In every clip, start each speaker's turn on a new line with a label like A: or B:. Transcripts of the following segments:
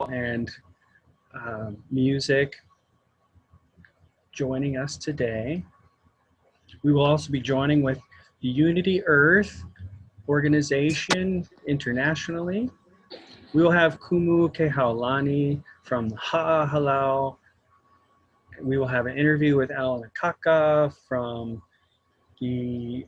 A: and music joining us today. We will also be joining with the Unity Earth organization internationally. We will have Kumu Kehaulani from Ha'ahalau. We will have an interview with Alan Akaka from the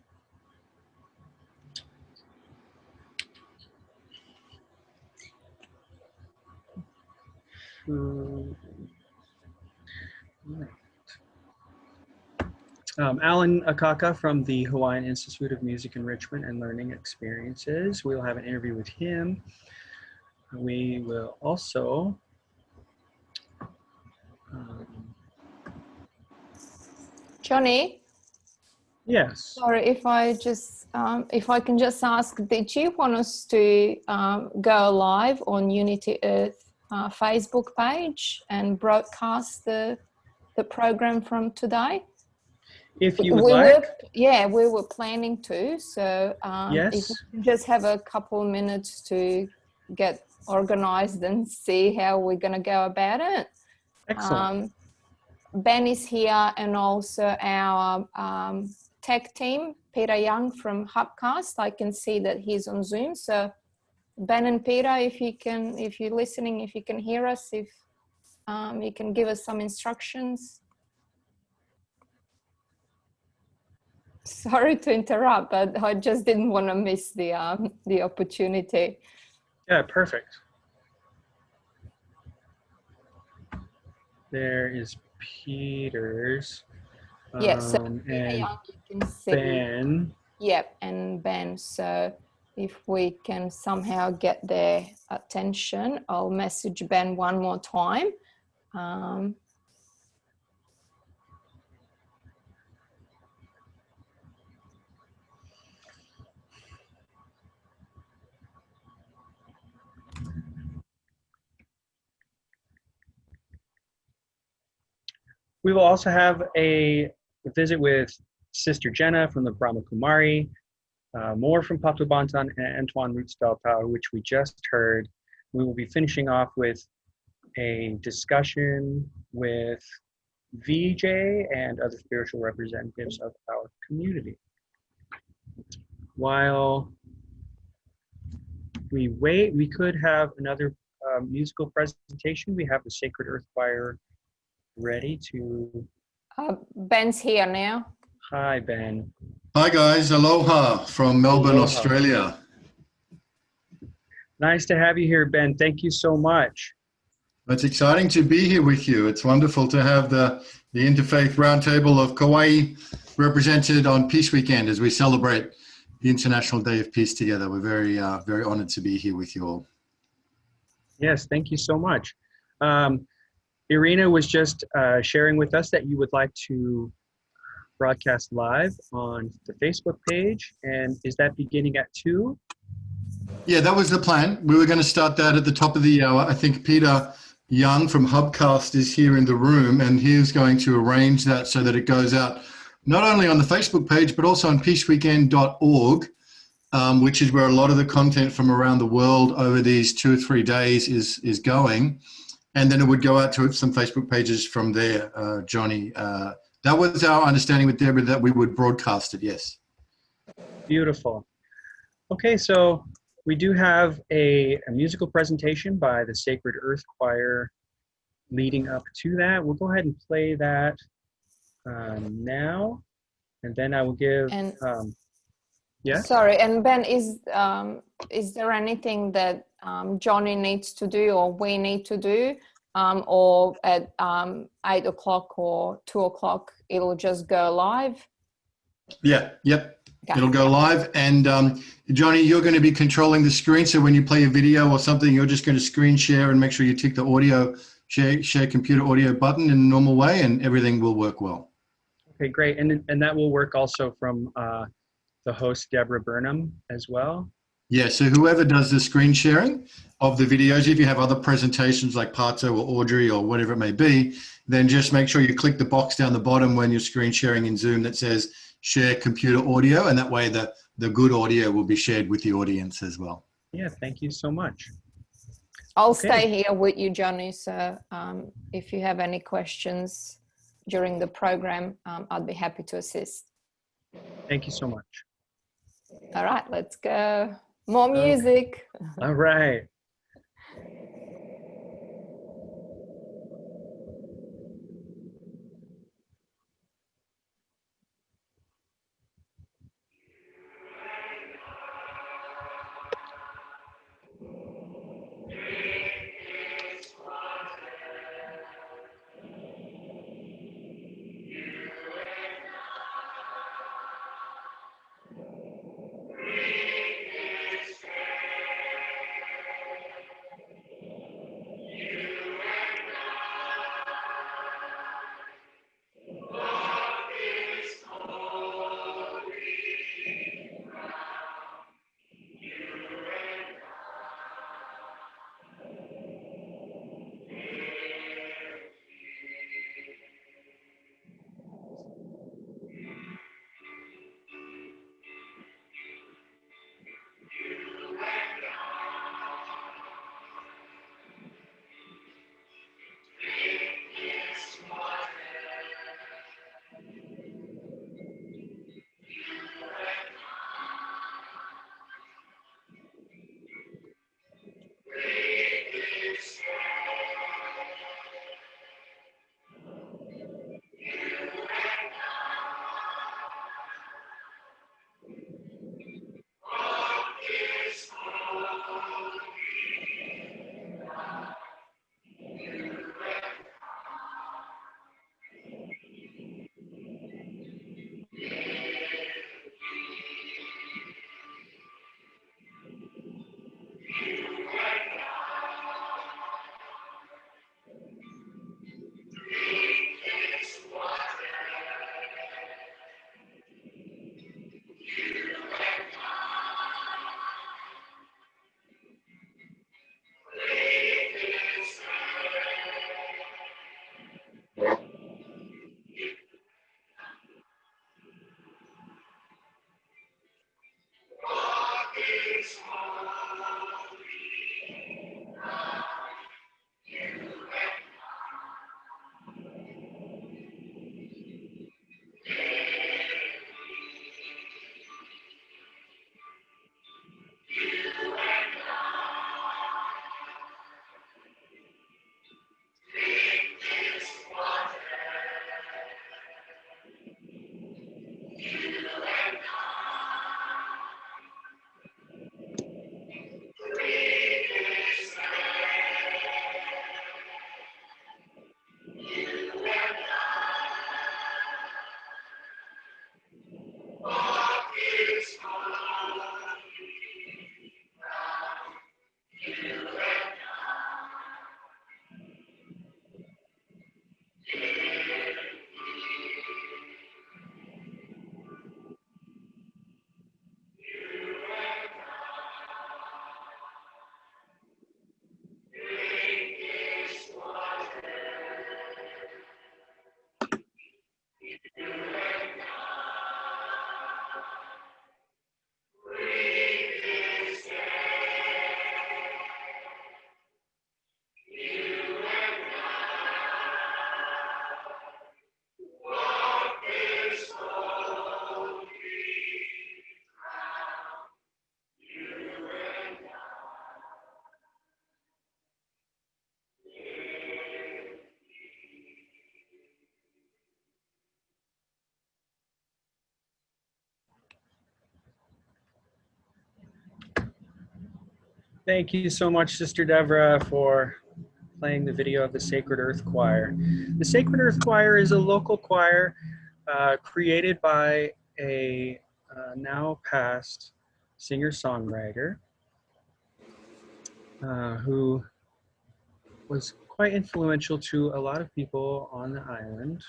A: Alan Akaka from the Hawaiian Institute of Music Enrichment and Learning Experiences. We'll have an interview with him. We will also
B: Johnny?
A: Yes.
B: Sorry, if I can just ask, did you want us to go live on Unity Earth Facebook page and broadcast the program from today?
A: If you would like.
B: We were planning to. So
A: yes.
B: If we just have a couple of minutes to get organized and see how we're going to go about it.
A: Excellent.
B: Ben is here, and also our tech team, Peter Young from Hubcast. I can see that he's on Zoom. So Ben and Peter, if you're listening, if you can hear us, if you can give us some instructions. Sorry to interrupt, but I just didn't want to miss the opportunity.
A: Yeah, perfect. There is Peter's.
B: So
A: and
B: you can see.
A: Ben.
B: Yep, and Ben. So if we can somehow get their attention, I'll message Ben one more time.
A: We will also have a visit with Sister Jenna from the Brahma Kumari, more from Patu Bantan and Antoine Rootstelpau, which we just heard. We will be finishing off with a discussion with VJ and other spiritual representatives of our community. While we wait, we could have another musical presentation. We have the Sacred Earth Choir ready to...
B: Ben's here now.
A: Hi, Ben.
C: Hi, guys. Aloha from Melbourne,
A: Aloha.
C: Australia.
A: Nice to have you here, Ben. Thank you so much.
C: It's exciting to be here with you. It's wonderful to have the Interfaith Roundtable of Kauai represented on Peace Weekend as we celebrate the International Day of Peace together. We're very, very honored to be here with you all.
A: Yes, thank you so much. Irina was just sharing with us that you would like to broadcast live on the Facebook page. And is that beginning at 2?
C: Yeah, that was the plan. We were going to start that at the top of the hour. I think Peter Young from Hubcast is here in the room, and he's going to arrange that so that it goes out not only on the Facebook page, but also on peaceweekend.org, which is where a lot of the content from around the world over these 2 or 3 days is going. And then it would go out to some Facebook pages from there, Johnny. That was our understanding with Deborah, that we would broadcast it, yes.
A: Beautiful. Okay, so we do have a musical presentation by the Sacred Earth Choir leading up to that. We'll go ahead and play that now, and then I will give... yeah?
B: Sorry, and Ben, is there anything that Johnny needs to do or we need to do, or at 8 o'clock or 2 o'clock it'll just go live?
C: Yeah, yep. Okay. It'll go live, and Johnny, you're going to be controlling the screen, so when you play a video or something, you're just going to screen share and make sure you tick the audio share computer audio button in the normal way, and everything will work well.
A: Okay, great. And that will work also from the host, Deborah Burnham, as well?
C: Yeah, so whoever does the screen sharing of the videos, if you have other presentations like Pato or Audrey or whatever it may be, then just make sure you click the box down the bottom when you're screen sharing in Zoom that says share computer audio, and that way the good audio will be shared with the audience as well.
A: Yeah, thank you so much.
B: I'll
A: Okay.
B: stay here with you, Johnny. So if you have any questions during the program, I'd be happy to assist.
A: Thank you so much.
B: All right, let's go. More music.
A: All right. Thank you so much, Sister Devra, for playing the video of the Sacred Earth Choir. The Sacred Earth Choir is a local choir created by a now past singer-songwriter who was quite influential to a lot of people on the island.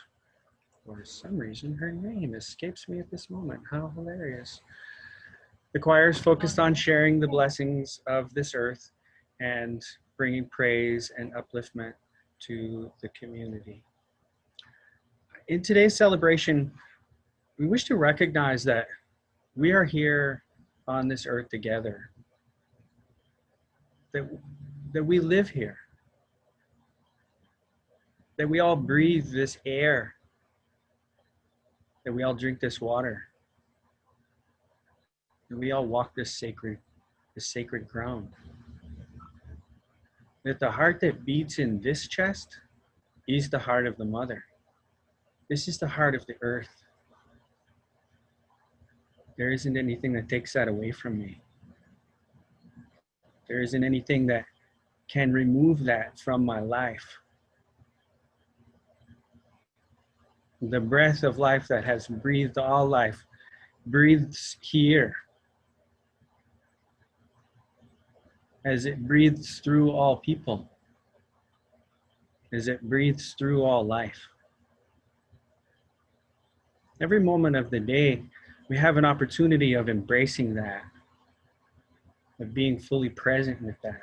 A: For some reason, her name escapes me at this moment. How hilarious. The choir is focused on sharing the blessings of this earth and bringing praise and upliftment to the community. In today's celebration, we wish to recognize that we are here on this earth together. That that we live here, that we all breathe this air, that we all drink this water, that we all walk this sacred ground. That the heart that beats in this chest is the heart of the mother. This is the heart of the earth. There isn't anything that takes that away from me. There isn't anything that can remove that from my life. The breath of life that has breathed all life breathes here as it breathes through all people, as it breathes through all life. Every moment of the day, we have an opportunity of embracing that, of being fully present with that.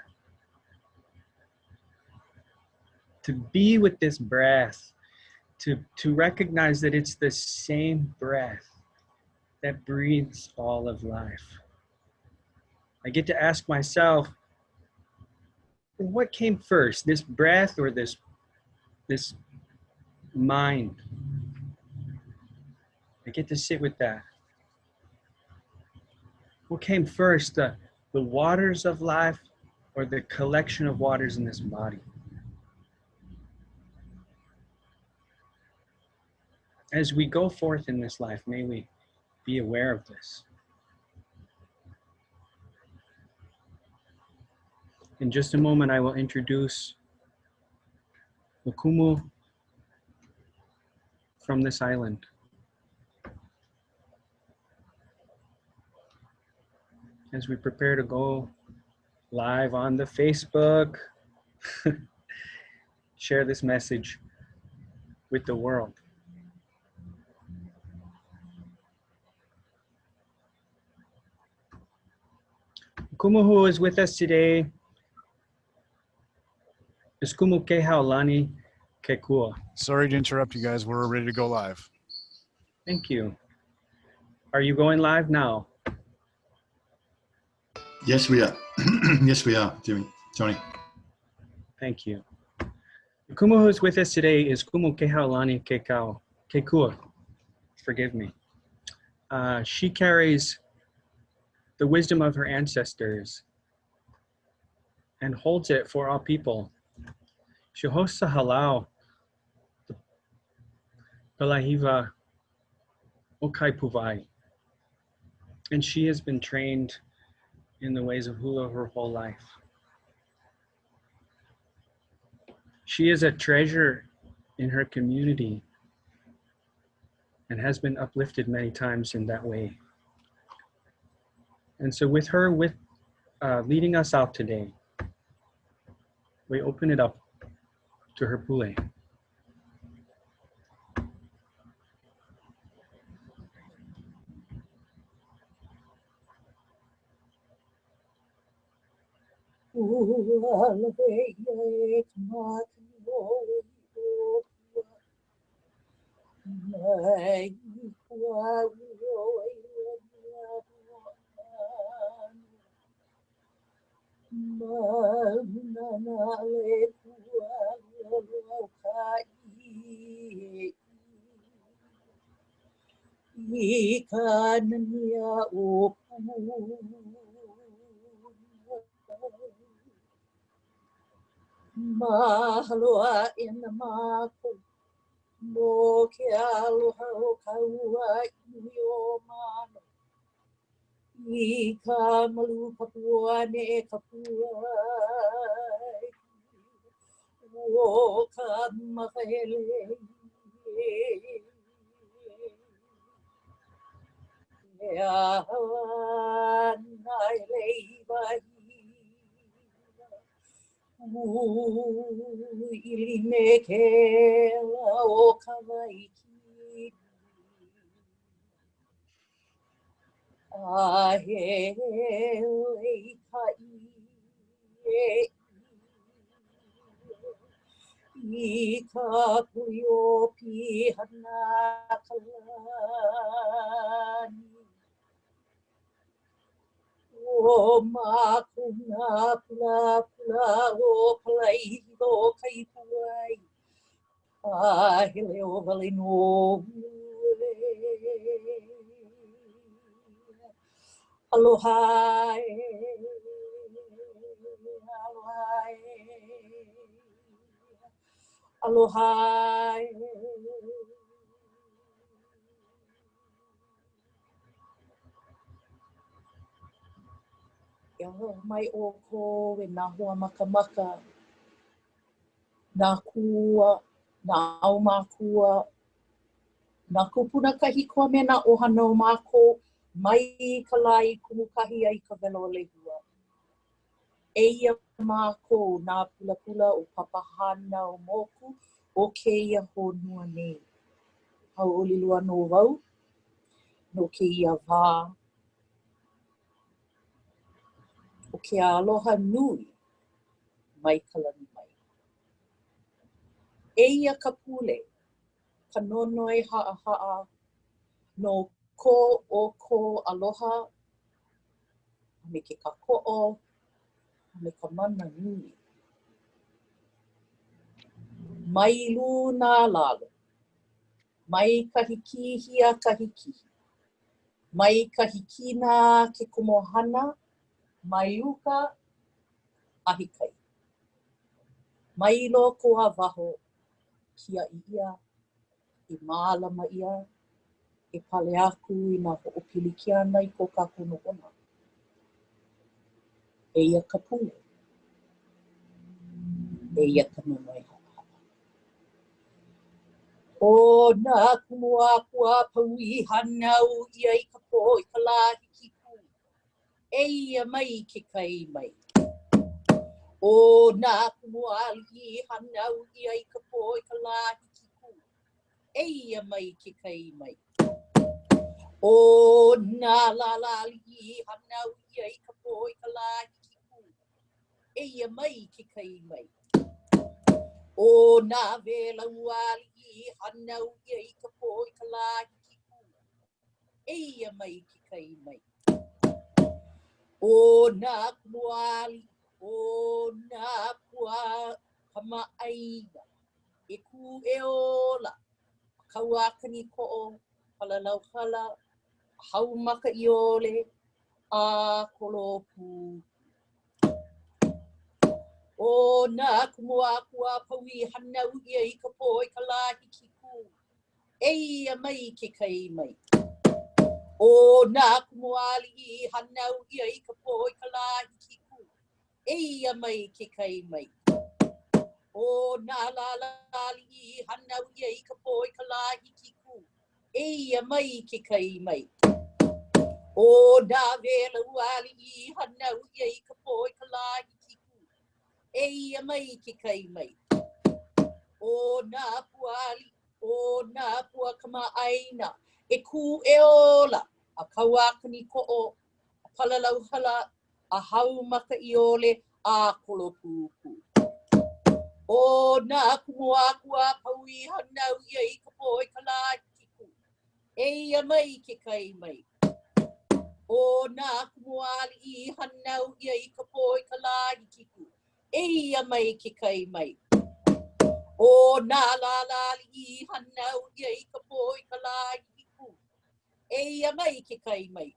A: To be with this breath, to recognize that it's the same breath that breathes all of life. I get to ask myself, what came first, this breath or this mind? I get to sit with that. What came first, the waters of life or the collection of waters in this body? As we go forth in this life, may we be aware of this. In just a moment, I will introduce the Kumu from this island. As we prepare to go live on the Facebook, share this message with the world. Kumu who is with us today is Kumu Kehaulani Kekua.
D: Sorry to interrupt you guys. We're ready to go live.
A: Thank you. Are you going live now?
C: Yes, we are. Yes, we are, Johnny.
A: Thank you. The Kumu who is with us today is Kumu Kehaulani Kekua. Forgive me. She carries the wisdom of her ancestors and holds it for all people. She hosts a halau, the Palahiva Okaipuvai, and she has been trained in the ways of hula her whole life. She is a treasure in her community and has been uplifted many times in that way. And so with her leading us out today, we open it up to her pule.
E: Mahalua in the Mako, Mokialu Kaua, Yomano, Ika Malu Kapua, Ne Kapua, Woka Mahele, Yahan, I lay Ilimekela o Kawaii Ahele Kai Ika Puyopi Hanakalani O makuna pula pula o palai do kai puai. Hele o vale no. Aloha. Aloha. Ia mai o ko e nā hoa maka maka, nā kua, nā au mākua, nā kupuna kahi koa me nā ohana o māko, mai ka lai kumukahi ai ka velo lehua. Eia māko nā pula pula o papahana o moku, o keia honua nei. Hau olilua no wau, no keia wā. O ke aloha nui, mai ka lani mai. Eia ka pule, ka nonoi haa haa, no ko o ko aloha, me ke kako'o, me ka mana nui. Mai lu nā lalo, mai kahi kihia kahi kihi, mai kahi kina ke kumohana, mai uka ahi kai. Mai loko a waho, kia i ia, e mālama ia, e pale aku i nā ho'opili ki ana i ko ka kuno ona. Eia ka pule. Eia ka nonoi haa. O nā kumua kua paui hanau ia i ka po i ka lā hiki ku. Eia mai ke kai mai. O nā kumua li hanau ia i ka po i ka lā hiki ku. Eia mai ke kai mai. O nā la li hanau ia i ka po i ka lā hiki ku. Eia mai ke kai mai. O nā vela uali hanau ia i ka po i ka lā hiki ku. Eia mai ke kai mai. O nā kumuali, o nā pua kamaaina. E ku e ola, kauakani ko'o, palalau hala, hau maka i ole, a kolopu. O nā kumuakua paui hanau ia i ka po i ka lā hiki ku. Eia mai ke kai mai. O nā kumuali hanau ia i ka po i ka lā hiki ku. Eia mai ke kai mai. O nā lalali hanau ia i ka po i ka lā hiki ku. Eia mai ke kai mai. O nā vela uali hanau ia i ka po i ka lā hiki ku. Eia mai ke kai mai. O nā puali, o nā pua kamaaina. E ku e ola, a kauakani ko'o, a palalau hala, a hau maka i ole, a kolopupu. O nā kumuakua paui hanau ia i ka po i ka lā hiki ku. Eia mai ke kai mai. O nā kumuali hanau ia i ka po i ka lā hiki ku. Eia mai ke kai mai. O nā lalali hanau ia i ka po i ka lā hiki ku. Eia mai ke kai mai.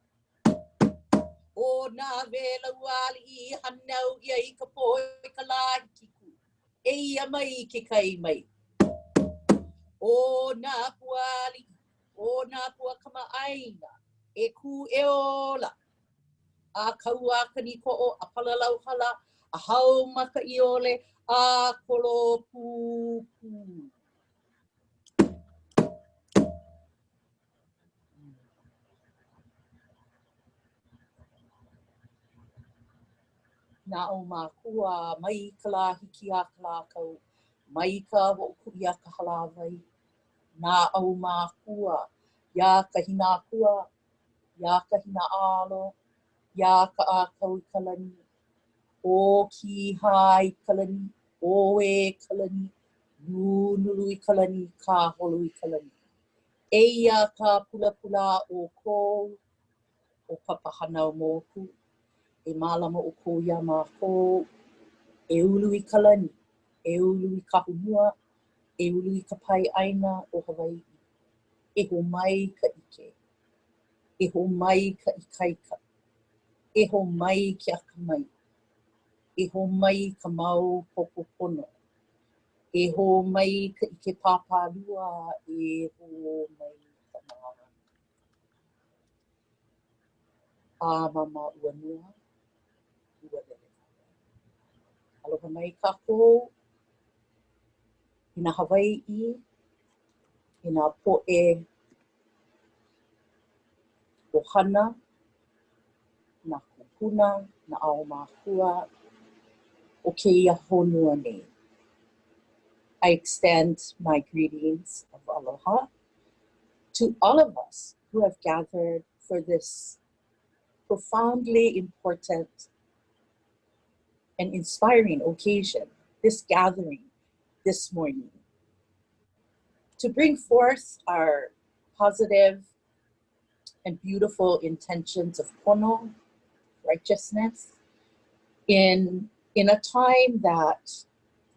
E: O nā vela uali hanau ia i ka po i ka lā hiki ku. Eia mai ke kai mai. O nā puali, o nā pua kamaaina. E ku e ola. A kauakani ko'o, a palalau hala, a hau maka i ole, a kolopupu. Nā o mākua, mai ka lā hiki a ka lākau, mai ka wokui a ka halawai. Nā au mākua, ia ka hinakua, ia ka hina alo, ia ka ākau i kalani, o ki hai kalani, o e kalani, nulu i kalani, ka holo i kalani. Eia ka pula pula o ko, o papahana o moku. E mālama o kou ia mākou, e ulu I ka lani, e ulu I ka hunua, e ulu I ka pai aina o Hawaii. E ho mai ka ike, e ho mai ka ikaika, e ho mai ke akamai, e ho mai ka mau popopono, e ho mai ka ike pāpālua, e ho mai ka maa. A mama uanua, ua lele. Aloha mai kākou, I nā Hawaii, I nā po'e ohana, nā kupuna, nā ao mākua, o keia honua nei. I extend my greetings of aloha to all of us who have gathered for this profoundly important and inspiring occasion, this gathering this morning, to bring forth our positive and beautiful intentions of pono, righteousness, in a time that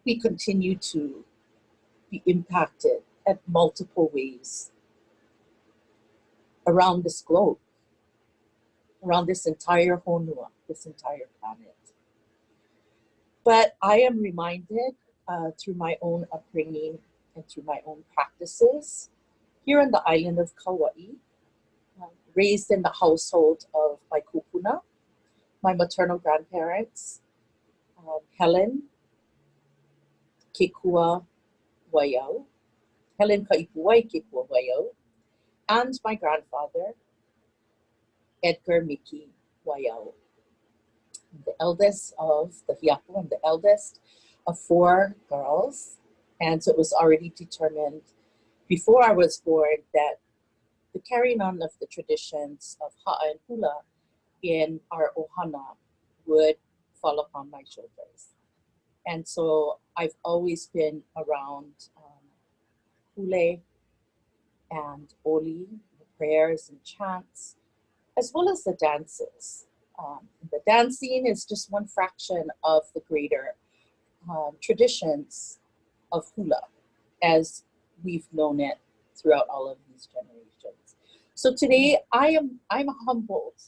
E: we continue to be impacted at multiple ways around this globe, around this entire honua, this entire planet. But I am reminded through my own upbringing and through my own practices here on the island of Kauai, raised in the household of my kupuna, my maternal grandparents, Helen Kekua Waiau, Helen Kaipuai Kekua Waiau, and my grandfather, Edgar Miki Waiau. The eldest of the Hiapu, I'm the eldest of 4 girls. And so it was already determined before I was born that the carrying on of the traditions of ha'a and hula in our ohana would fall upon my shoulders. And so I've always been around hule and oli, the prayers and chants, as well as the dances. The dancing is just one fraction of the greater traditions of hula as we've known it throughout all of these generations. So today I'm humbled,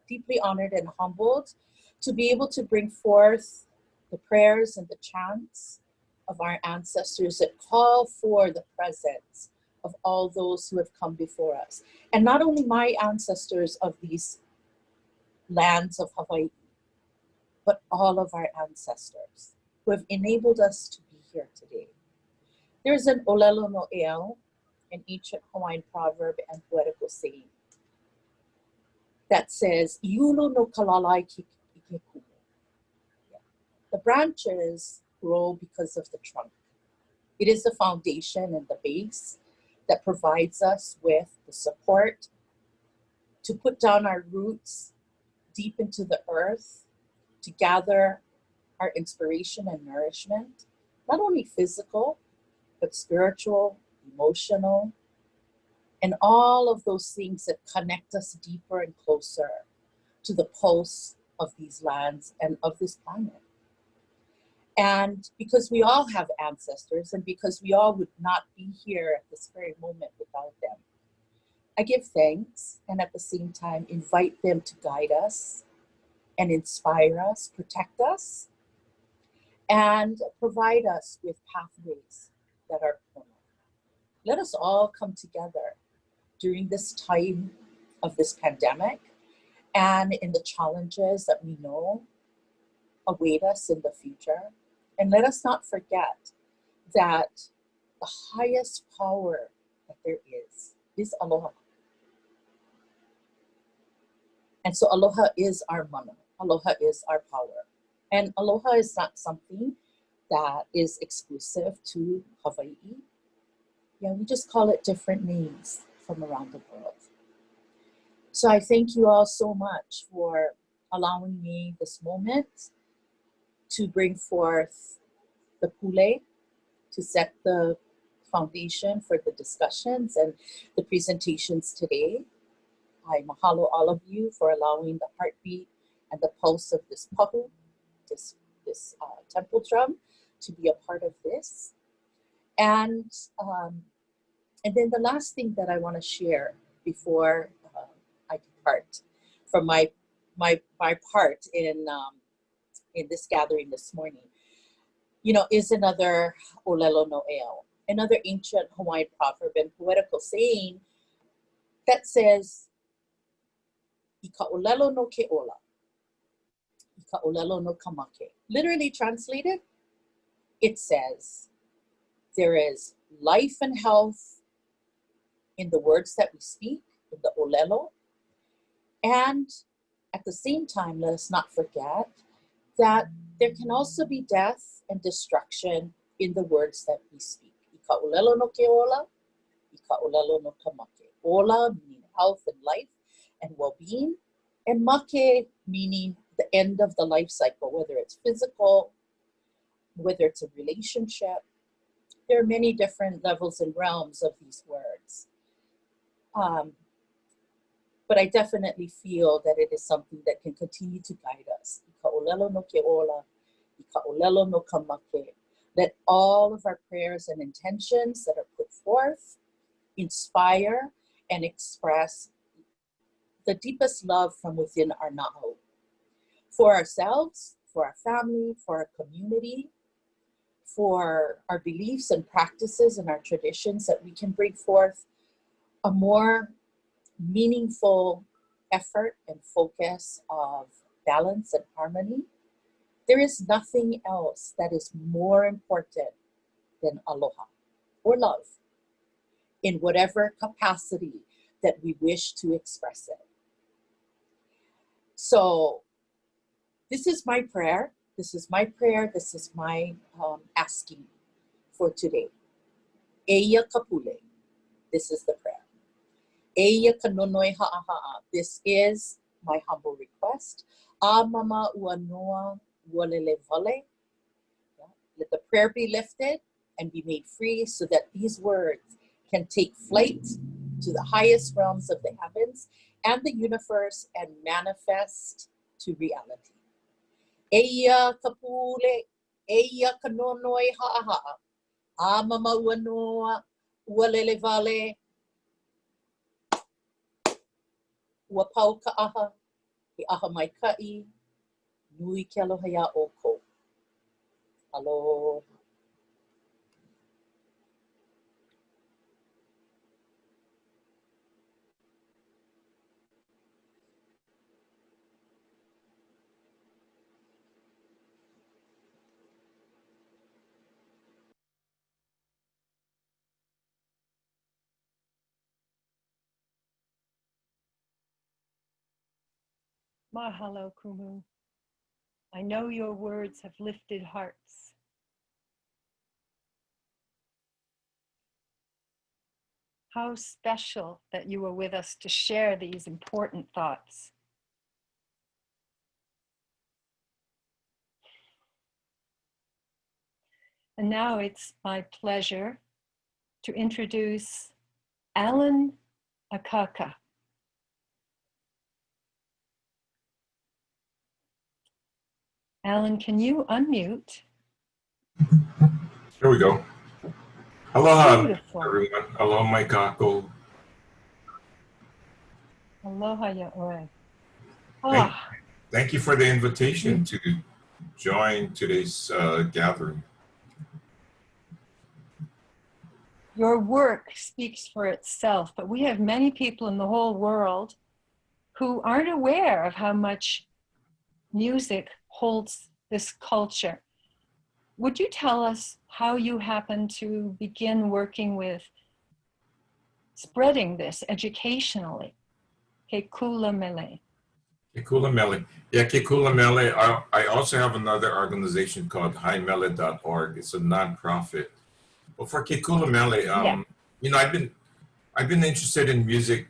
E: deeply honored and humbled to be able to bring forth the prayers and the chants of our ancestors that call for the presence of all those who have come before us. And not only my ancestors of these lands of Hawaii, but all of our ancestors who have enabled us to be here today. There's an olelo no eo, an ancient Hawaiian proverb and poetical saying that says, "Iulu no kalalai ki kumu." The branches grow because of the trunk. It is the foundation and the base that provides us with the support to put down our roots deep into the earth, to gather our inspiration and nourishment, not only physical, but spiritual, emotional, and all of those things that connect us deeper and closer to the pulse of these lands and of this planet. And because we all have ancestors and because we all would not be here at this very moment without them, I give thanks and at the same time invite them to guide us and inspire us, protect us, and provide us with pathways that are pono. Let us all come together during this time of this pandemic and in the challenges that we know await us in the future. And let us not forget that the highest power that there is aloha. And so aloha is our mana. Aloha is our power. And aloha is not something that is exclusive to Hawaii. Yeah, we just call it different names from around the world. So I thank you all so much for allowing me this moment to bring forth the pule, to set the foundation for the discussions and the presentations today. I mahalo all of you for allowing the heartbeat and the pulse of this pahu, this temple drum, to be a part of this. And then the last thing that I want to share before I depart from my part in this gathering this morning, is another Olelo no Eo, another ancient Hawaiian proverb and poetical saying that says, Ika olelo no ke ola, Ika olelo no kamake. Literally translated, it says, there is life and health in the words that we speak, in the olelo, and at the same time, let us not forget that there can also be death and destruction in the words that we speak. Ika olelo no ke ola, Ika olelo no kamake. Ola meaning health and life and well-being, and make meaning the end of the life cycle, whether it's physical, whether it's a relationship. There are many different levels and realms of these words. But I definitely feel that it is something that can continue to guide us. Ika olelo no ke ola, Ika olelo no kamake. Let all of our prayers and intentions that are put forth inspire and express the deepest love from within our na'au. For ourselves, for our family, for our community, for our beliefs and practices and our traditions, that we can bring forth a more meaningful effort and focus of balance and harmony. There is nothing else that is more important than aloha or love in whatever capacity that we wish to express it. So this is my prayer. This is my prayer. This is my asking for today. Eia kapule. This is the prayer. Eia kanonoi ha'aha'a. This is my humble request. A mama ua noa ua lele vale. Let the prayer be lifted and be made free so that these words can take flight to the highest realms of the heavens and the universe and manifest to reality. Eia kapule, eia kanonoi ha'aha'a. A mama ua noa ua lele vale. Ua pau ka aha, he aha mai kai, nui ke aloha ia o ko. Aloha.
F: Mahalo, Kumu. I know your words have lifted hearts. How special that you were with us to share these important thoughts. And now it's my pleasure to introduce Alan Akaka. Alan, can you unmute?
G: Here we go. Aloha,
F: Beautiful.
G: everyone. Aloha, mai kako.
F: Aloha ya'oi.
G: Thank,
F: Ah,
G: thank you for the invitation to join today's gathering.
F: your work speaks for itself, but we have many people in the whole world who aren't aware of how much music holds this culture. Would you tell us how you happened to begin working with spreading this educationally? Ke kula mele.
G: Ke kula mele. Yeah, ke kula mele. I also have another organization called highmele.org. It's a nonprofit. But for ke kula mele, you know, I've been interested in music,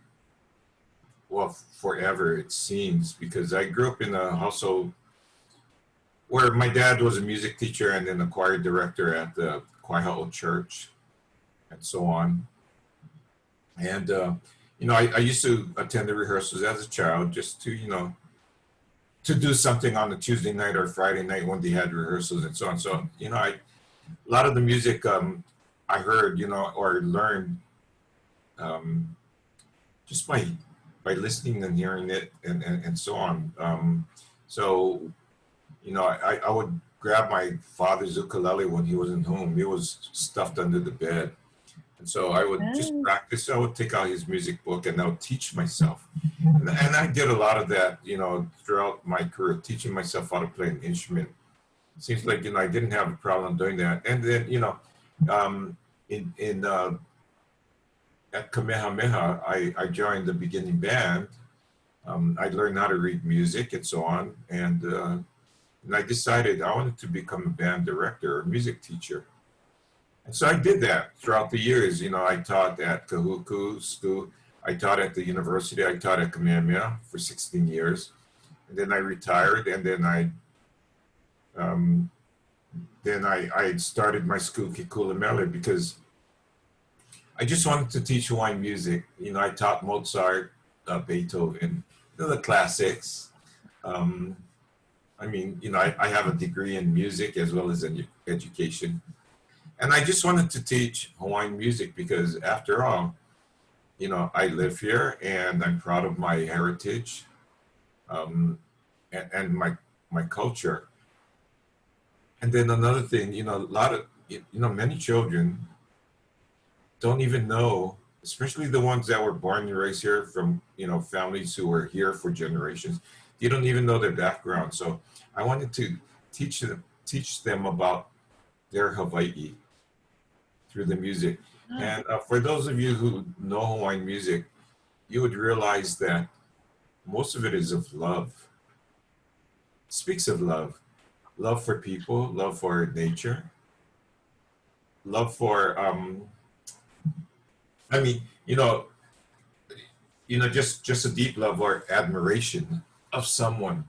G: well, forever it seems, because I grew up in a household where my dad was a music teacher and then a choir director at the Kauai church and so on. And, you know, I used to attend the rehearsals as a child just to, you know, to do something on a Tuesday night or Friday night when they had rehearsals and so on. So, you know, a lot of the music I heard, you know, or learned just by listening and hearing it and so on. So, you know, I would grab my father's ukulele when he wasn't home. It was stuffed under the bed. And so I would just practice. I would take out his music book and I would teach myself. And I did a lot of that, you know, throughout my career, teaching myself how to play an instrument. Seems like, you know, I didn't have a problem doing that. And then, you know, at Kamehameha, I joined the beginning band. I learned how to read music and so on. And I decided I wanted to become a band director or music teacher. And so I did that throughout the years. You know, I taught at Kahuku School. I taught at the university. I taught at Kamehameha for 16 years. And then I retired, and then I started my school, Kekulemele, because I just wanted to teach Hawaiian music. You know, I taught Mozart, Beethoven, you know, the classics. I mean, you know, I have a degree in music as well as in education. And I just wanted to teach Hawaiian music because after all, you know, I live here and I'm proud of my heritage and my culture. And then another thing, you know, many children don't even know, especially the ones that were born and raised here from, you know, families who were here for generations. They don't even know their background. So I wanted to teach them about their Hawaii through the music. And for those of you who know Hawaiian music, you would realize that most of it is of love. It speaks of love. Love for people, love for nature, love for, I mean, just a deep love or admiration of someone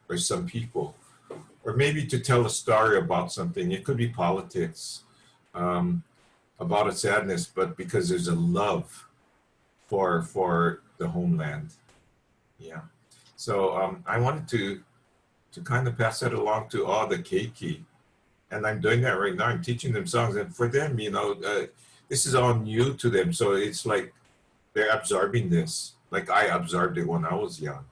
G: or some people, or maybe to tell a story about something. It could be politics, about a sadness, but because there's a love for the homeland. Yeah. So I wanted to kind of pass that along to all the keiki. And I'm doing that right now. I'm teaching them songs. And for them, you know, this is all new to them. So it's like they're absorbing this, like I absorbed it when I was young.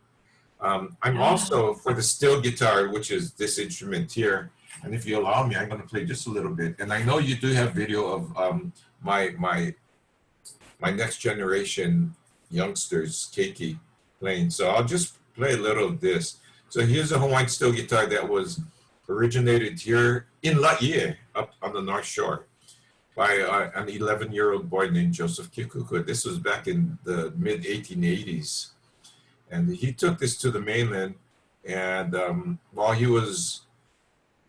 G: I'm also, for the steel guitar, which is this instrument here, and if you allow me, I'm going to play just a little bit. And I know you do have video of my next generation youngsters, keiki, playing. So I'll just play a little of this. So here's a Hawaiian steel guitar that was originated here in Laie, up on the North Shore, by an 11-year-old boy named Joseph Kikuku. This was back in the mid-1880s. And he took this to the mainland, and while he was,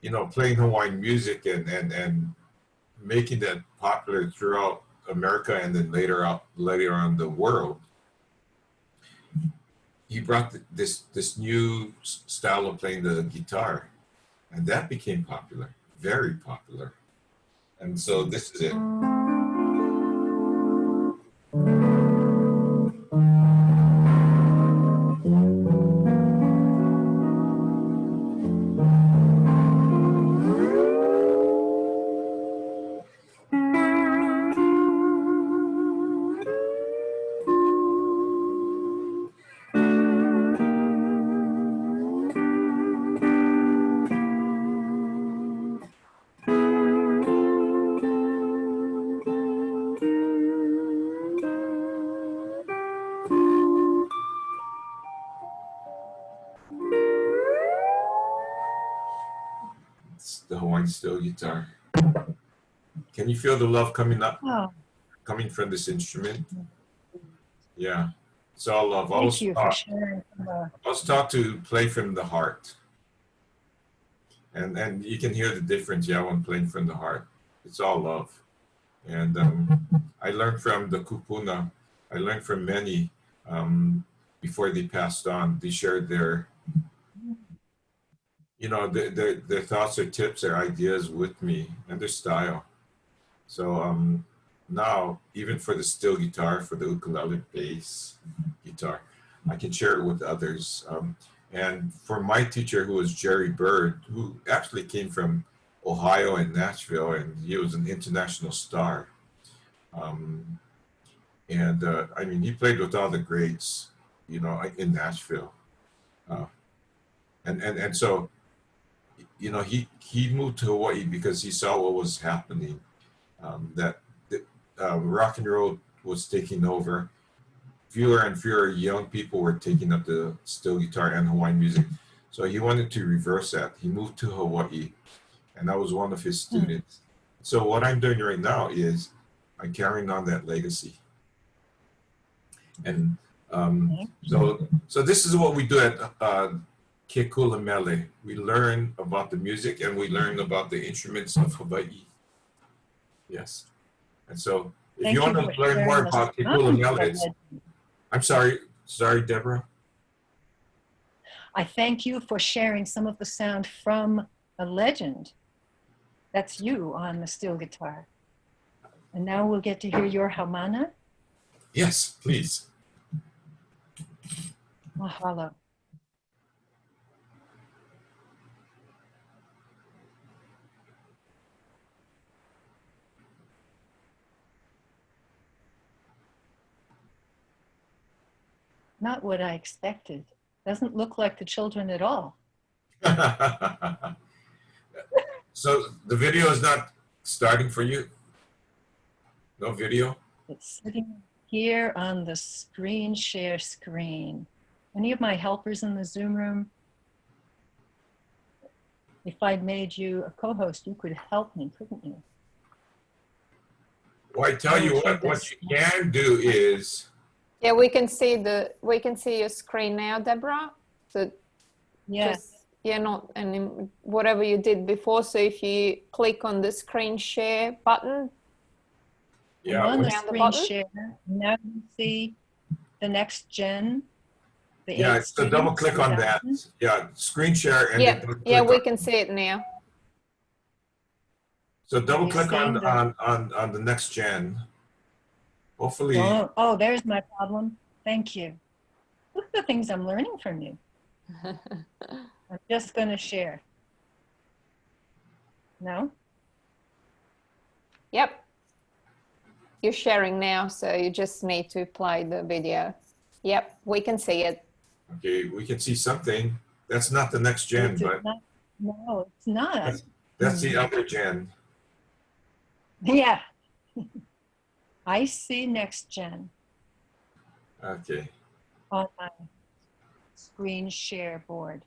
G: you know, playing Hawaiian music and making that popular throughout America and then later on the world, he brought this new style of playing the guitar, and that became popular, very popular. And so this is it. The Hawaiian steel guitar. Can you feel the love coming up, coming from this instrument? Yeah, it's all love. I was taught to play from the heart, and you can hear the difference. Yeah, when playing from the heart, it's all love. And I learned from the kupuna. I learned from many before they passed on. They shared their, you know, their thoughts or tips or ideas with me and their style. So now, even for the steel guitar, for the ukulele bass guitar, I can share it with others. And for my teacher, who was Jerry Bird, who actually came from Ohio and Nashville, and he was an international star. I mean, he played with all the greats, you know, in Nashville. And so, you know, he moved to Hawaii because he saw what was happening, that rock and roll was taking over. Fewer and fewer young people were taking up the steel guitar and Hawaiian music. So he wanted to reverse that. He moved to Hawaii, and I was one of his students. So what I'm doing right now is I'm carrying on that legacy. And so this is what we do at Ke Kula Mele. We learn about the music and we learn about the instruments of Hawaii. Yes. And so if you want to learn more about Ke Kula Mele, I'm sorry, Deborah.
F: I thank you for sharing some of the sound from a legend. That's you on the steel guitar. And now we'll get to hear your haumana.
G: Yes, please.
F: Mahalo. Not what I expected. Doesn't look like the children at all.
G: So the video is not starting for you? No video?
F: It's sitting here on the screen share screen. Any of my helpers in the Zoom room, if I'd made you a co-host, you could help me, couldn't you?
G: Well, I tell you what you can do is,
B: Yeah, we can see your screen now, Deborah. So
F: Yes.
B: and whatever you did before. So if you click on the screen share button,
G: yeah,
F: I'm on the
B: Down the
F: screen
B: button?
F: share. Now you see the next gen. The
G: yeah,
F: 8
G: so double
F: students,
G: click on that.
F: 2000.
G: Yeah, screen share and
B: yeah,
G: then double
B: yeah,
G: click
B: we
G: on,
B: can see it now.
G: so double
F: You
G: click
F: see the-
G: on the next gen. Hopefully,
F: Oh, there's my problem. Thank you. Look at the things I'm learning from you. I'm just going to share. No?
B: Yep. You're sharing now, so you just need to play the video. Yep, we can see it.
G: okay, we can see something. That's not the next gen,
F: It's
G: but
F: not, no, it's not.
G: that's the other gen.
F: Yeah. I see next gen
G: Okay.
F: on my screen share board.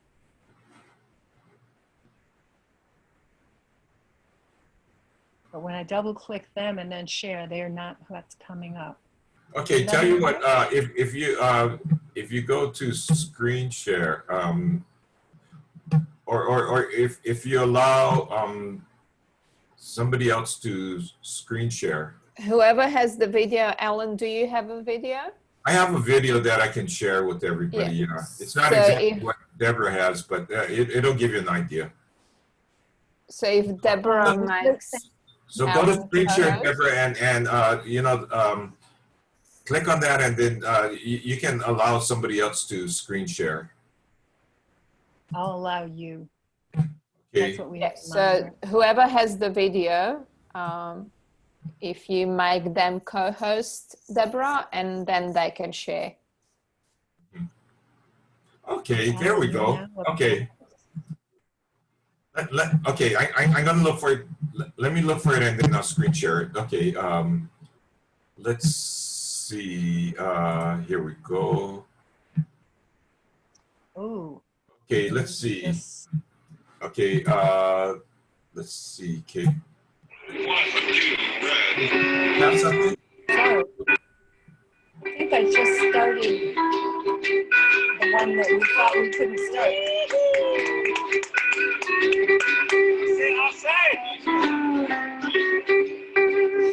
F: But when I double click them and then share, they're not what's coming up.
G: Okay, tell you what, if you go to screen share, or if you allow somebody else to screen share.
B: Whoever has the video, Alan, do you have a video?
G: I have a video that I can share with everybody.
B: Yeah.
G: Yeah, it's not
B: So
G: exactly
B: if-
G: what Deborah has, but it'll give you an idea.
B: So if Deborah makes,
G: So go to
B: Alan,
G: screen share,
B: co-host.
G: Deborah, and click on that, and then you can allow somebody else to screen share.
F: I'll allow you.
G: Okay.
F: That's what we
B: yeah,
F: have.
B: so whoever has the video, if you make them co-host, Deborah, and then they can share.
G: Okay, there we go. Okay. Okay, I'm gonna look for it. Let me look for it and then I'll screen share it. Okay, let's see. Here we go.
F: Oh.
G: Okay, let's see.
F: Yes.
G: Okay, let's see. Okay. Have something?
F: Sorry. I think I just started the one that we thought we couldn't start.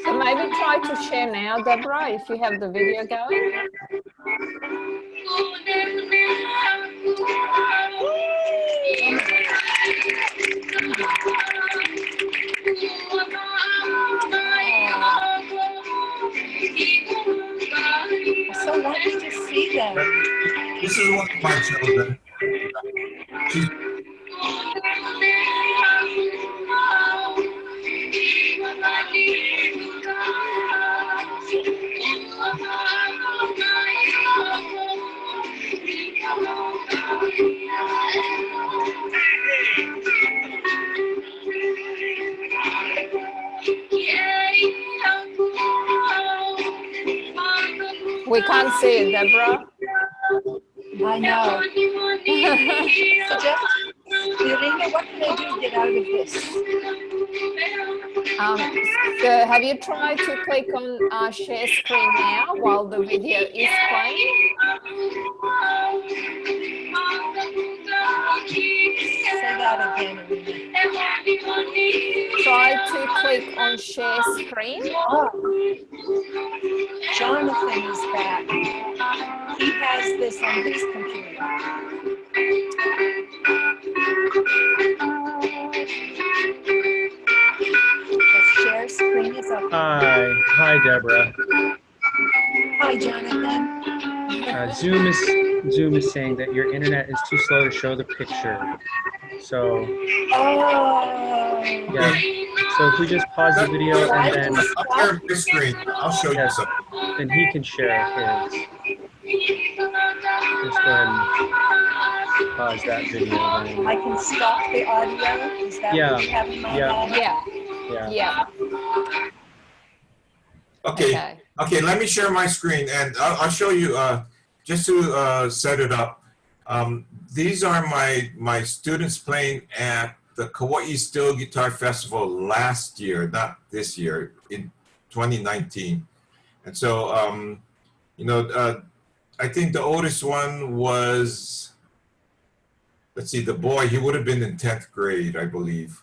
B: So maybe try to share now, Deborah, if you have the video going.
F: I so wanted to see them.
G: This is one of my children. She's
B: We can't see it, Deborah.
F: I know. So just, Irina, what can I do to get out of this?
B: So have you tried to click on share screen now while the video is playing?
F: Say that again, Irina.
B: Try to click on share screen.
F: Oh, Jonathan is back. He has this on his computer. The share screen is up.
A: Hi, Deborah.
F: Hi, Jonathan.
A: Zoom is saying that your internet is too slow to show the picture. So
F: Oh.
A: yeah. So if we just pause the video and then
G: I'll share my screen. I'll show you
A: yes,
G: something.
A: then he can share his. Just go ahead and pause that video.
F: I can stop the audio. Is that
A: Yeah,
F: what you have in mind?
A: yeah.
B: Yeah,
A: Yeah.
B: yeah.
G: Okay. Okay, let me share my screen and I'll show you, just to set it up. These are my students playing at the Kauai Steel Guitar Festival last year, not this year, in 2019. And so, you know, I think the oldest one was, let's see, the boy, he would have been in 10th grade, I believe.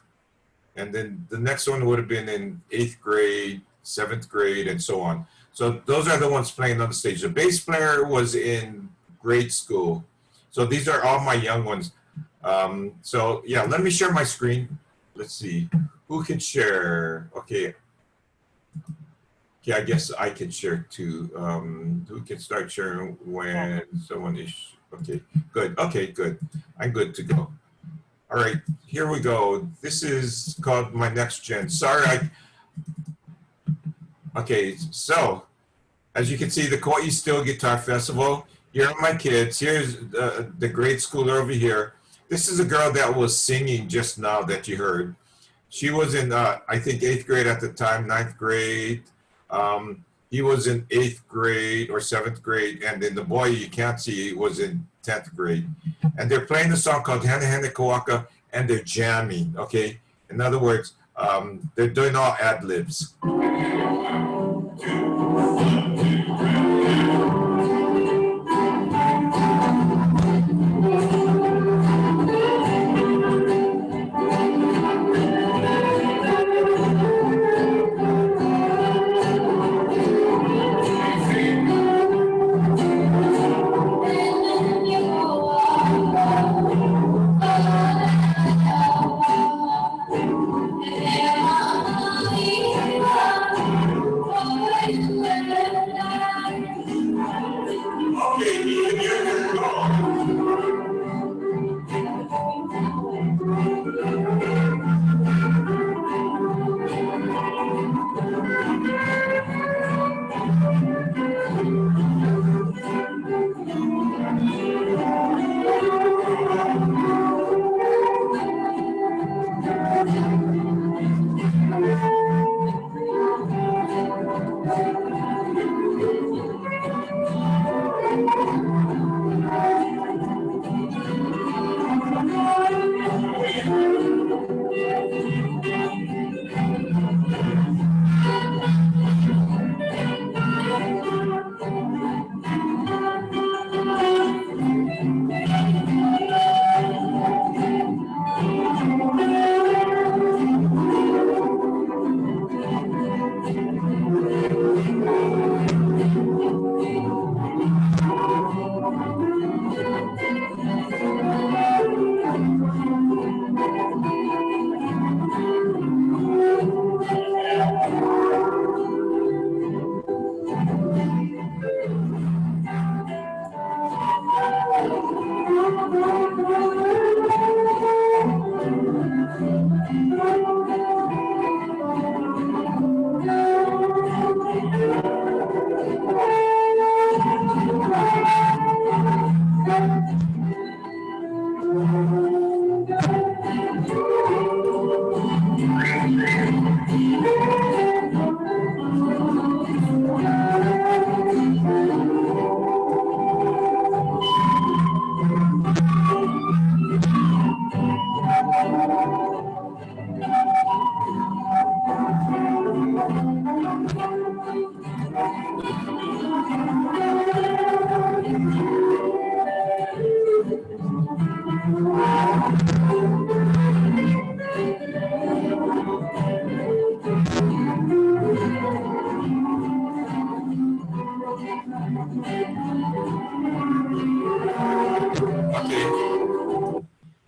G: And then the next one would have been in 8th grade, 7th grade, and so on. So those are the ones playing on the stage. The bass player was in grade school. So these are all my young ones. So yeah, let me share my screen. Let's see, who can share? Okay. Okay, I guess I can share too. Who can start sharing when someone is, okay, good. Okay, good. I'm good to go. All right, here we go. This is called My Next Gen. Sorry, okay, so as you can see, the Kauai Steel Guitar Festival. Here are my kids. Here's the grade schooler over here. This is a girl that was singing just now that you heard. She was in, I think, 8th grade at the time, 9th grade. He was in 8th grade or 7th grade, and then the boy you can't see was in 10th grade. And they're playing a song called Hana Hana Kawaka, and they're jamming, okay? In other words, they're doing all ad-libs.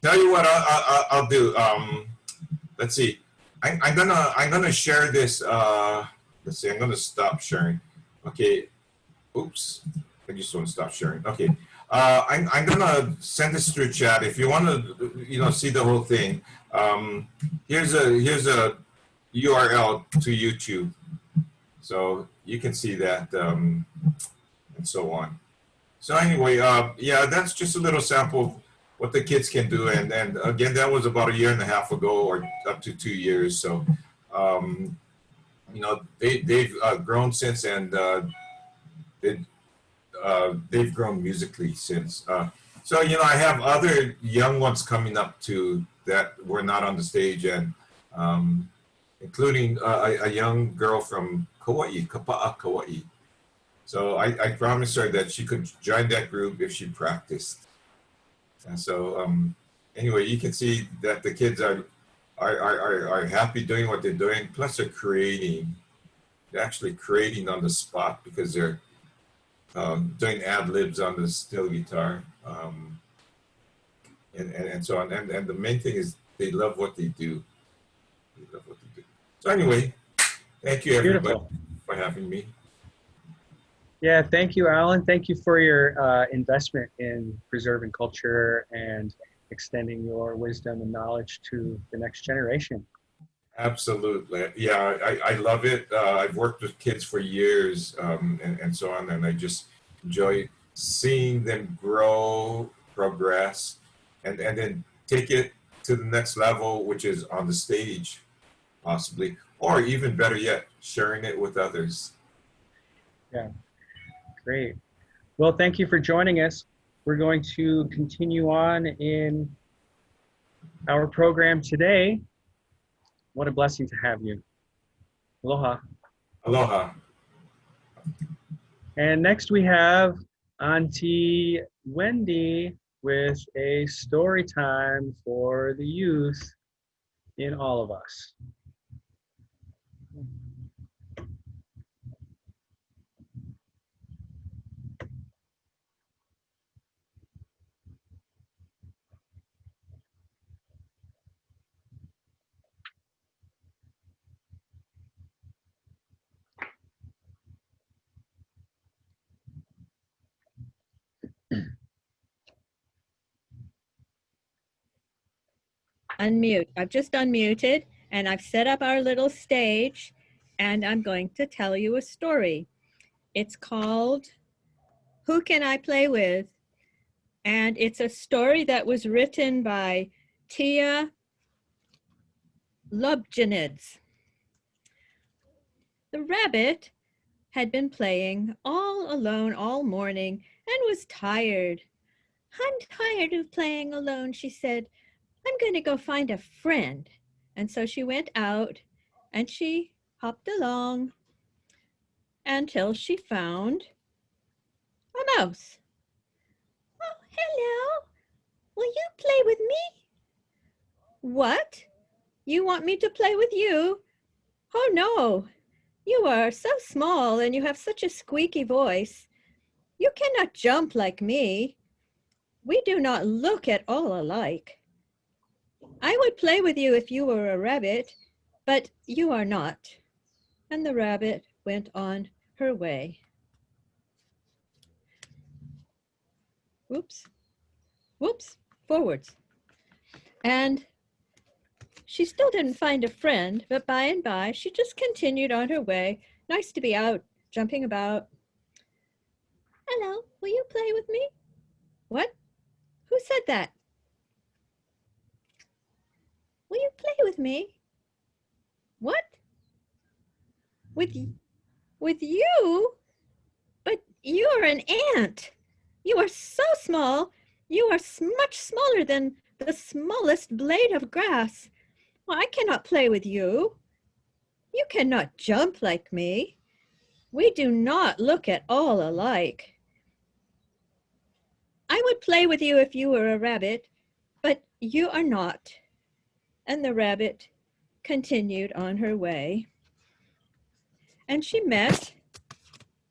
G: Tell you what I'll do. Let's see. I'm gonna share this. Let's see. I'm gonna stop sharing. Okay. Oops. I just want to stop sharing. Okay. I'm gonna send this through chat. If you want to, see the whole thing. Here's a URL to YouTube, so you can see that and so on. So anyway, yeah, that's just a little sample of what the kids can do, and again, that was about 1.5 years ago, or up to 2 years. So, they've grown since, and they've grown musically since. So I have other young ones coming up too that were not on the stage, and including a young girl from Kauai, Kapa'a, Kauai. So I promised her that she could join that group if she practiced. And so anyway, you can see that the kids are happy doing what they're doing. Plus they're creating. They're actually creating on the spot because they're doing ad-libs on the steel guitar. And so on. And the main thing is they love what they do. They love what they do. So anyway, thank you everybody for having me.
A: Yeah, thank you, Alan. Thank you for your investment in preserving culture and extending your wisdom and knowledge to the next generation.
G: Absolutely. Yeah, I love it. I've worked with kids for years and so on, and I just enjoy seeing them grow, progress, and then take it to the next level, which is on the stage, possibly, or even better yet, sharing it with others.
A: Yeah. Great. Well, thank you for joining us. We're going to continue on in our program today. What a blessing to have you. Aloha.
G: Aloha.
A: And next we have Auntie Wendy with a story time for the youth in all of us.
H: Unmute. I've just unmuted and I've set up our little stage and I'm going to tell you a story. It's called Who Can I Play With? And it's a story that was written by Tia Lubjanidze. The rabbit had been playing all alone all morning and was tired. I'm tired of playing alone, she said. I'm going to go find a friend. And so she went out and she hopped along until she found a mouse. Oh, hello. Will you play with me? What? You want me to play with you? Oh, no. You are so small and you have such a squeaky voice. You cannot jump like me. We do not look at all alike. I would play with you if you were a rabbit, but you are not. And the rabbit went on her way. Whoops, whoops, forwards. And she still didn't find a friend, but by and by, she just continued on her way. Nice to be out, jumping about. Hello, will you play with me? What? Who said that? Will you play with me? What? With you? But you're an ant. You are so small. You are much smaller than the smallest blade of grass. Well, I cannot play with you. You cannot jump like me. We do not look at all alike. I would play with you if you were a rabbit, but you are not. And the rabbit continued on her way. And she met,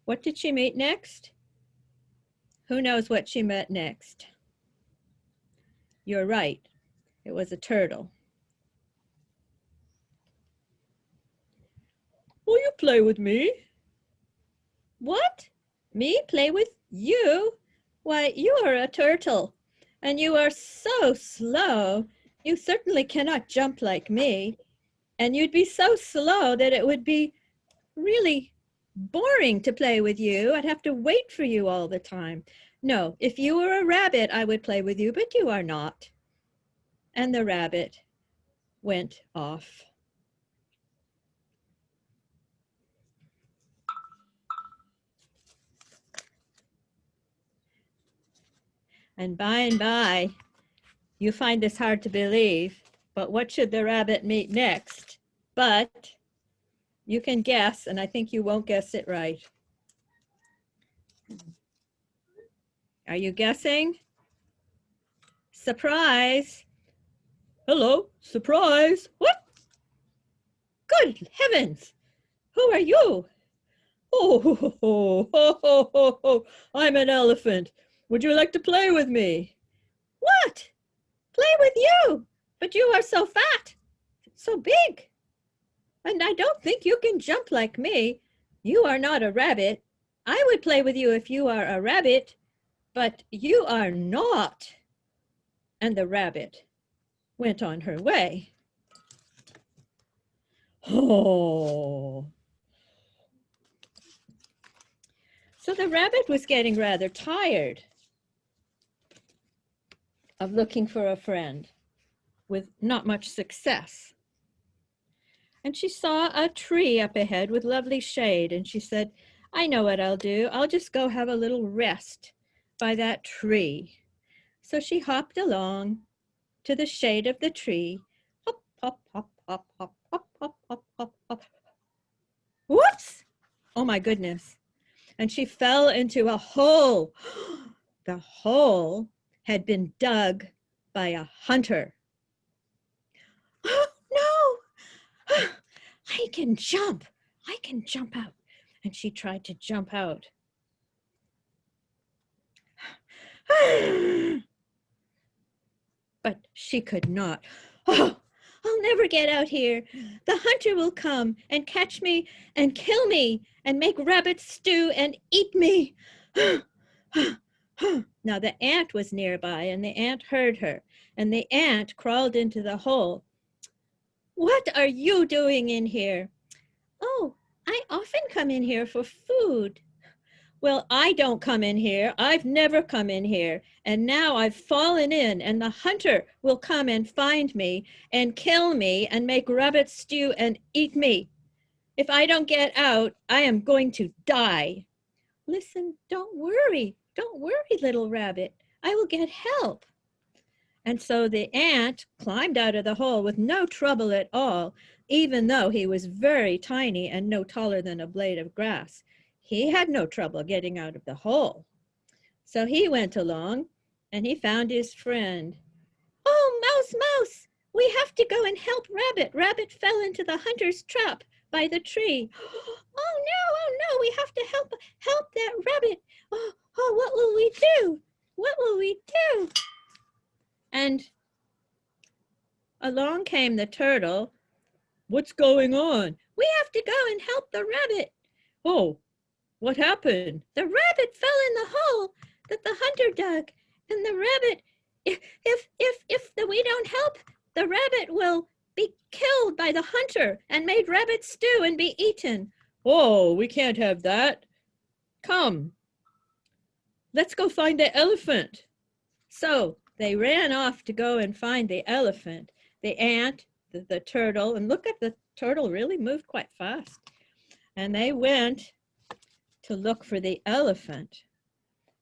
H: what did she meet next? Who knows what she met next? You're right, It was a turtle. Will you play with me? What? Me play with you? Why, you are a turtle, and you are so slow. You certainly cannot jump like me, and you'd be so slow that it would be really boring to play with you. I'd have to wait for you all the time. No, if you were a rabbit, I would play with you, but you are not. And the rabbit went off. And by, you find this hard to believe, but what should the rabbit meet next? But you can guess, and I think you won't guess it right. Are you guessing? Surprise. Hello, surprise. What? Good heavens. Who are you? Oh, I'm an elephant. Would you like to play with me? What? Play with you? But you are so fat, so big. And I don't think you can jump like me. You are not a rabbit. I would play with you if you are a rabbit, but you are not. And the rabbit went on her way. Oh. So the rabbit was getting rather tired of looking for a friend with not much success. And she saw a tree up ahead with lovely shade, and she said, I know what I'll do. I'll just go have a little rest by that tree. So she hopped along to the shade of the tree. Hop, hop, hop, hop, hop, hop, hop, hop, hop, hop. Whoops! Oh my goodness. And she fell into a hole. The hole had been dug by a hunter. Oh, no! I can jump. I can jump out. And she tried to jump out. But she could not. Oh, I'll never get out here. The hunter will come and catch me and kill me and make rabbit stew and eat me. Now the ant was nearby, and the ant heard her, and the ant crawled into the hole. What are you doing in here? Oh, I often come in here for food. Well, I don't come in here. I've never come in here. And now I've fallen in, and the hunter will come and find me and kill me and make rabbit stew and eat me. If I don't get out, I am going to die. Listen, don't worry. Don't worry, little rabbit. I will get help. And so the ant climbed out of the hole with no trouble at all, even though he was very tiny and no taller than a blade of grass. He had no trouble getting out of the hole. So he went along and he found his friend. Oh, Mouse, Mouse, we have to go and help Rabbit. Rabbit fell into the hunter's trap by the tree. Oh no, we have to help that rabbit. Oh, what will we do? What will we do? And along came the turtle. What's going on? We have to go and help the rabbit. Oh, what happened? The rabbit fell in the hole that the hunter dug. And the rabbit, if we don't help, the rabbit will be killed by the hunter and made rabbit stew and be eaten. Oh, we can't have that. Come, let's go find the elephant. So they ran off to go and find the elephant. The ant, the turtle, and look at the turtle really moved quite fast. And they went to look for the elephant.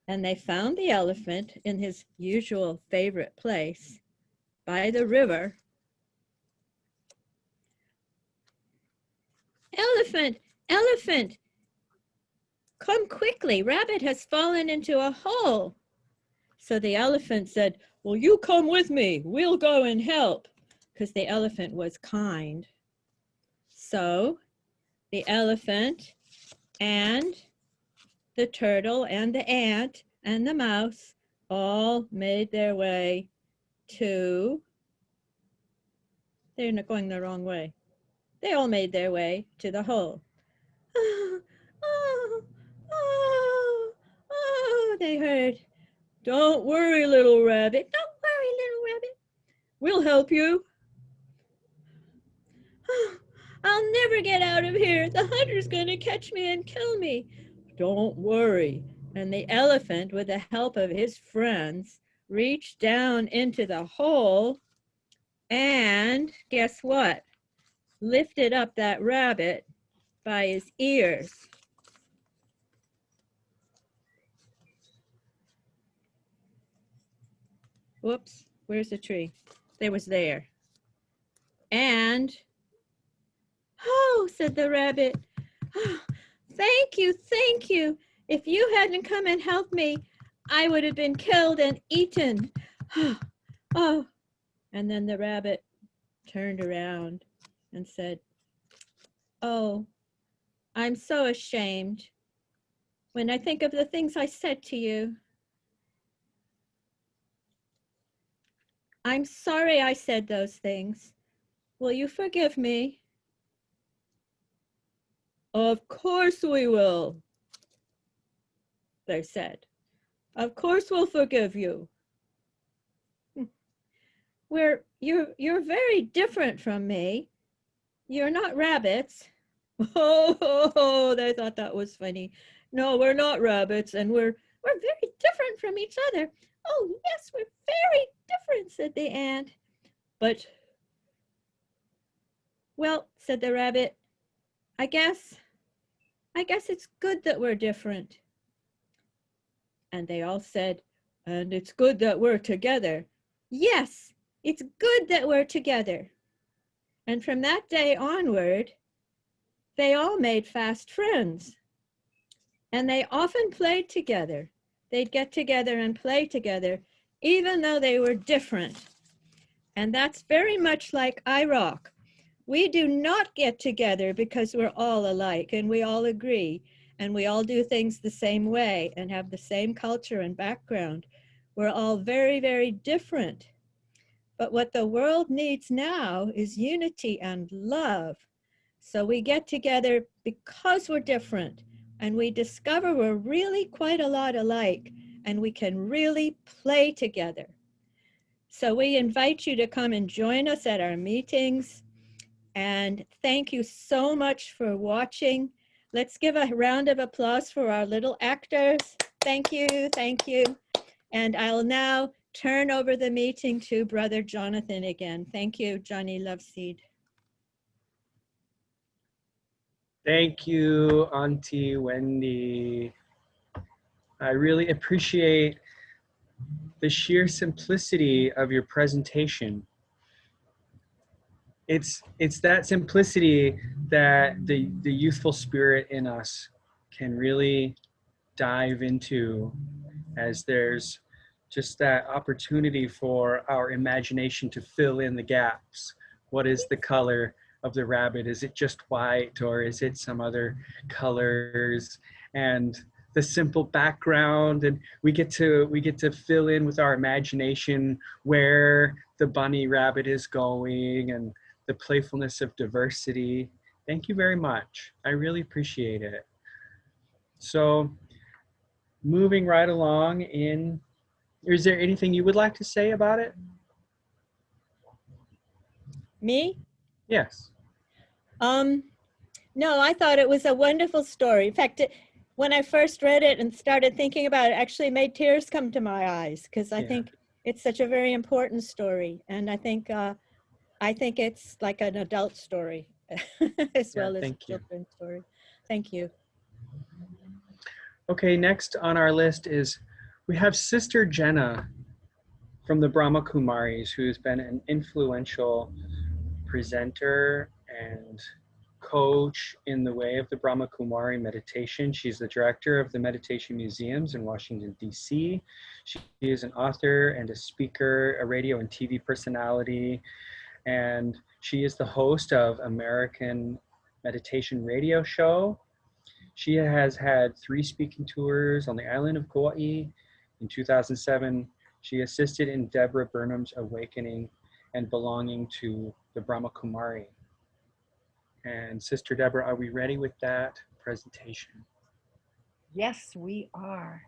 H: And they found the elephant in his usual favorite place by the river. Elephant, elephant, come quickly. Rabbit has fallen into a hole. So the elephant said, well, you come with me. We'll go and help. Because the elephant was kind. So the elephant and the turtle and the ant and the mouse all made their way to They're not going the wrong way. They all made their way to the hole. Oh, oh, oh, oh, they heard. Don't worry, little rabbit. Don't worry, little rabbit. We'll help you. I'll never get out of here. The hunter's going to catch me and kill me. Don't worry. And the elephant, with the help of his friends, reached down into the hole and guess what? Lifted up that rabbit by his ears. Whoops, where's the tree? It was there. And, oh, said the rabbit, oh, thank you, thank you. If you hadn't come and helped me, I would have been killed and eaten. Oh, and then the rabbit turned around and said, oh, I'm so ashamed when I think of the things I said to you. I'm sorry I said those things. Will you forgive me? Of course we will, they said. Of course we'll forgive you. You're very different from me. You're not rabbits. Oh, they thought that was funny. No, we're not rabbits, and we're very different from each other. Oh, yes, we're very different, said the ant. But, well, said the rabbit, I guess it's good that we're different. And they all said, and it's good that we're together. Yes, it's good that we're together. And from that day onward, they all made fast friends. And they often played together. They'd get together and play together, even though they were different. And that's very much like IROC. We do not get together because we're all alike and we all agree and we all do things the same way and have the same culture and background. We're all very, very different. But what the world needs now is unity and love. So we get together because we're different and we discover we're really quite a lot alike and we can really play together. So we invite you to come and join us at our meetings. And thank you so much for watching. Let's give a round of applause for our little actors. Thank you, thank you. And I'll now turn over the meeting to Brother Jonathan again. Thank you, Johnny Loveseed.
A: Thank you, Auntie Wendy. I really appreciate the sheer simplicity of your presentation. It's that simplicity that the youthful spirit in us can really dive into, as there's just that opportunity for our imagination to fill in the gaps. What is the color of the rabbit? Is it just white or is it some other colors? And the simple background, and we get to fill in with our imagination where the bunny rabbit is going and the playfulness of diversity. Thank you very much. I really appreciate it. So moving right along in, is there anything you would like to say about it?
H: Me?
A: Yes.
H: No, I thought it was a wonderful story. In fact, when I first read it and started thinking about it, actually made tears come to my eyes because I think it's such a very important story. And I think it's like an adult story as well as a children's story. Thank you.
A: Okay, next on our list is, we have Sister Jenna from the Brahma Kumaris, who's been an influential presenter and coach in the way of the Brahma Kumari meditation. She's the director of the Meditation Museums in Washington, D.C. She is an author and a speaker, a radio and TV personality, and she is the host of American Meditation Radio Show. She has had 3 speaking tours on the island of Kauai. In 2007, she assisted in Deborah Burnham's awakening and belonging to the Brahma Kumari. And Sister Deborah, are we ready with that presentation?
F: Yes, we are.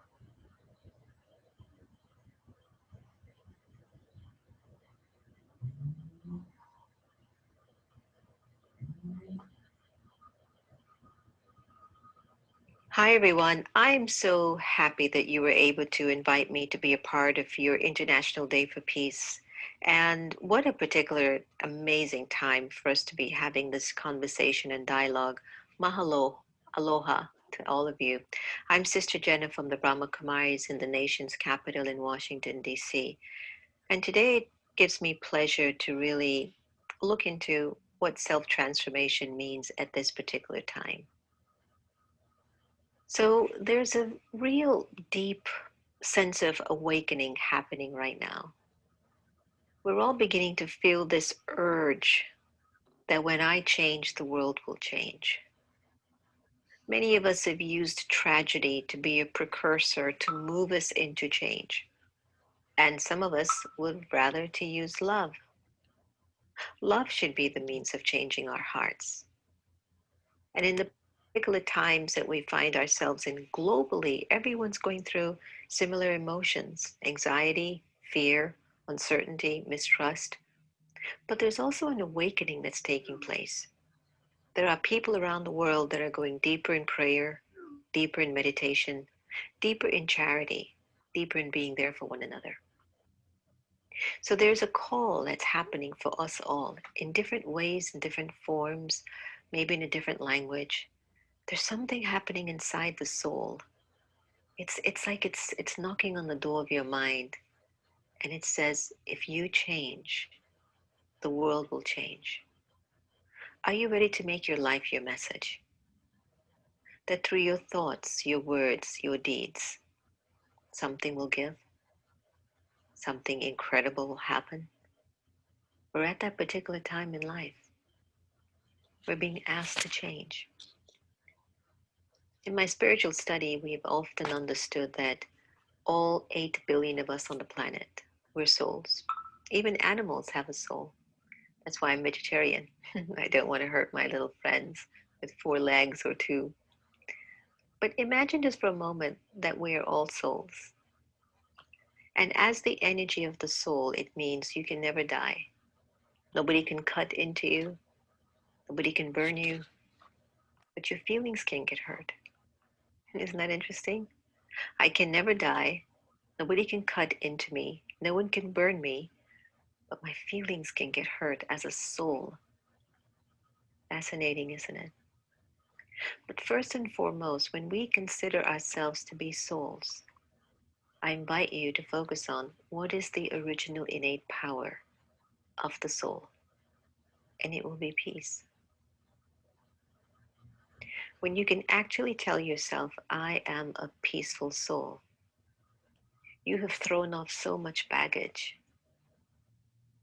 I: Hi, everyone. I'm so happy that you were able to invite me to be a part of your International Day for Peace. And what a particular amazing time for us to be having this conversation and dialogue. Mahalo, aloha to all of you. I'm Sister Jenna from the Brahma Kumaris in the nation's capital in Washington, D.C. And today it gives me pleasure to really look into what self-transformation means at this particular time. So there's a real deep sense of awakening happening right now. We're all beginning to feel this urge that when I change, the world will change. Many of us have used tragedy to be a precursor to move us into change. And some of us would rather to use love. Love should be the means of changing our hearts. And in the particular times that we find ourselves in globally, everyone's going through similar emotions, anxiety, fear, uncertainty, mistrust. But there's also an awakening that's taking place. There are people around the world that are going deeper in prayer, deeper in meditation, deeper in charity, deeper in being there for one another. So there's a call that's happening for us all in different ways, in different forms, maybe in a different language. There's something happening inside the soul. It's like it's knocking on the door of your mind, and it says, if you change, the world will change. Are you ready to make your life your message? That through your thoughts, your words, your deeds, something will give, something incredible will happen. We're at that particular time in life. We're being asked to change. In my spiritual study, we've often understood that all 8 billion of us on the planet, we're souls. Even animals have a soul. That's why I'm vegetarian. I don't want to hurt my little friends with 4 legs or 2. But imagine just for a moment that we are all souls. And as the energy of the soul, it means you can never die. Nobody can cut into you. Nobody can burn you. But your feelings can get hurt. Isn't that interesting? I can never die. Nobody can cut into me. No one can burn me. But my feelings can get hurt as a soul. Fascinating, isn't it? But first and foremost, when we consider ourselves to be souls, I invite you to focus on what is the original innate power of the soul, and it will be peace. When you can actually tell yourself, I am a peaceful soul, you have thrown off so much baggage.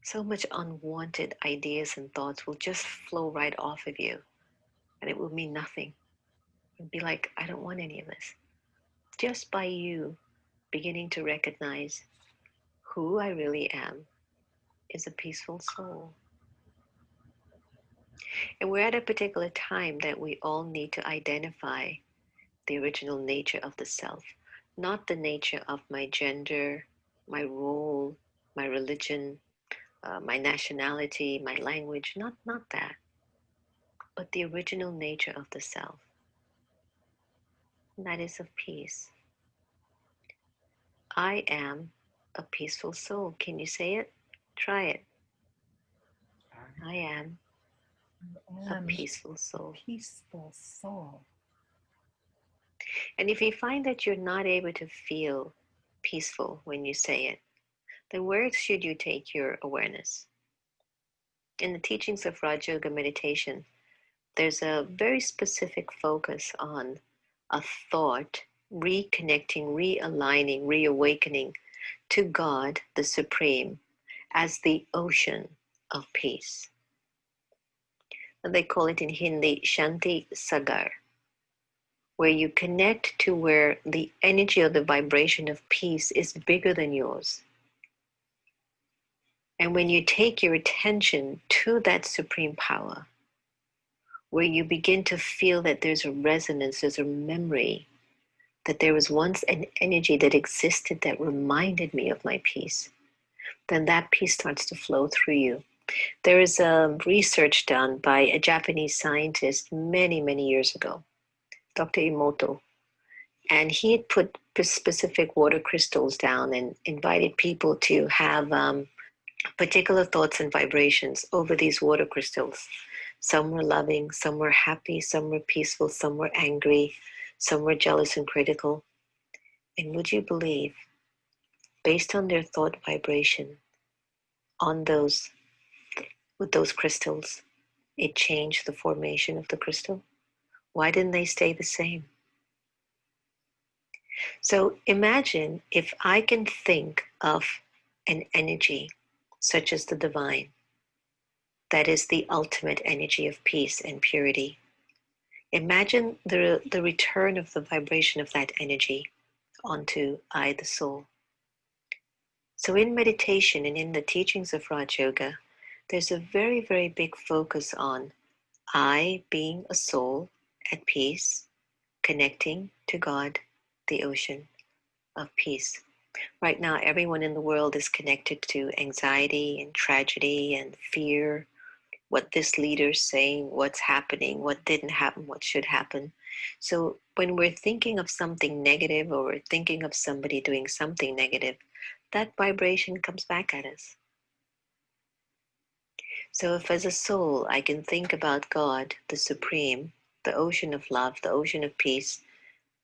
I: So much unwanted ideas and thoughts will just flow right off of you, and it will mean nothing. You'll be like, I don't want any of this. Just by you beginning to recognize who I really am is a peaceful soul. And we're at a particular time that we all need to identify the original nature of the self, not the nature of my gender, my role, my religion, my nationality, my language, not that, but the original nature of the self. And that is of peace. I am a peaceful soul. Can you say it? Try it. I am a peaceful soul.
F: Peaceful soul.
I: And if you find that you're not able to feel peaceful when you say it, then where should you take your awareness? In the teachings of Raja Yoga meditation, there's a very specific focus on a thought, reconnecting, realigning, reawakening to God, the Supreme, as the ocean of peace. And they call it in Hindi, Shanti Sagar, where you connect to where the energy or the vibration of peace is bigger than yours. And when you take your attention to that supreme power, where you begin to feel that there's a resonance, there's a memory, that there was once an energy that existed that reminded me of my peace, then that peace starts to flow through you. There is a research done by a Japanese scientist many, many years ago, Dr. Emoto, and he had put specific water crystals down and invited people to have particular thoughts and vibrations over these water crystals. Some were loving, some were happy, some were peaceful, some were angry, some were jealous and critical. And would you believe, based on their thought vibration on those, with those crystals, it changed the formation of the crystal? Why didn't they stay the same? So imagine if I can think of an energy such as the divine, that is the ultimate energy of peace and purity. Imagine the return of the vibration of that energy onto I, the soul. So in meditation and in the teachings of Raj Yoga, there's a very, very big focus on I being a soul at peace, connecting to God, the ocean of peace. Right now, everyone in the world is connected to anxiety and tragedy and fear, what this leader's saying, what's happening, what didn't happen, what should happen. So when we're thinking of something negative or we're thinking of somebody doing something negative, that vibration comes back at us. So if as a soul I can think about God, the Supreme, the ocean of love, the ocean of peace,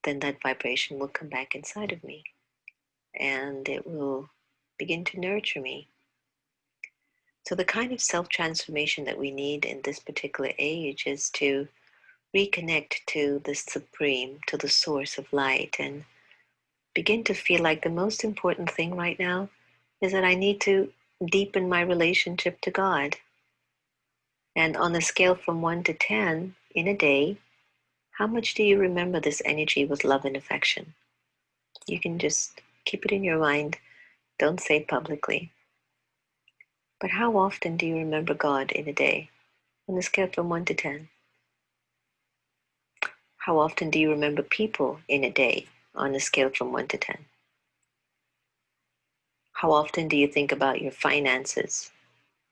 I: then that vibration will come back inside of me and it will begin to nurture me. So the kind of self-transformation that we need in this particular age is to reconnect to the Supreme, to the source of light, and begin to feel like the most important thing right now is that I need to deepen my relationship to God. And on a scale from 1 to 10 in a day, how much do you remember this energy with love and affection? You can just keep it in your mind. Don't say it publicly. But how often do you remember God in a day? On a scale from 1 to 10. How often do you remember people in a day? On a scale from 1 to 10. How often do you think about your finances?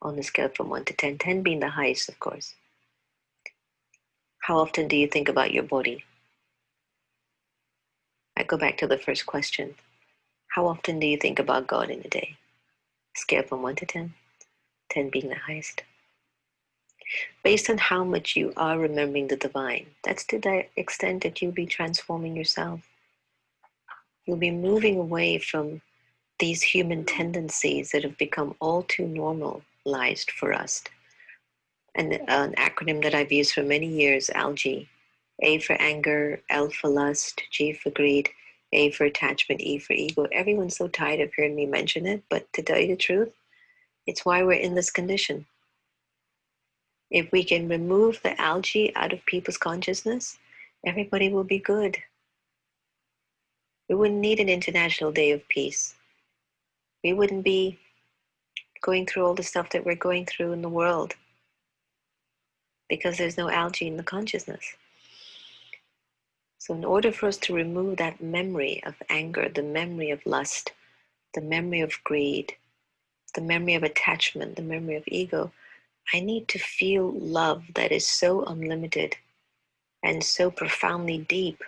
I: On a scale from 1 to 10. 10 being the highest, of course. How often do you think about your body? I go back to the first question. How often do you think about God in a day? Scale from 1 to 10. 10 being the highest. Based on how much you are remembering the divine, that's to the extent that you'll be transforming yourself. You'll be moving away from these human tendencies that have become all too normalized for us. And an acronym that I've used for many years, ALGE. A for anger, L for lust, G for greed, A for attachment, E for ego. Everyone's so tired of hearing me mention it, but to tell you the truth, it's why we're in this condition. If we can remove the algae out of people's consciousness, everybody will be good. We wouldn't need an International Day of Peace. We wouldn't be going through all the stuff that we're going through in the world because there's no algae in the consciousness. So in order for us to remove that memory of anger, the memory of lust, the memory of greed, the memory of attachment, the memory of ego, I need to feel love that is so unlimited and so profoundly deep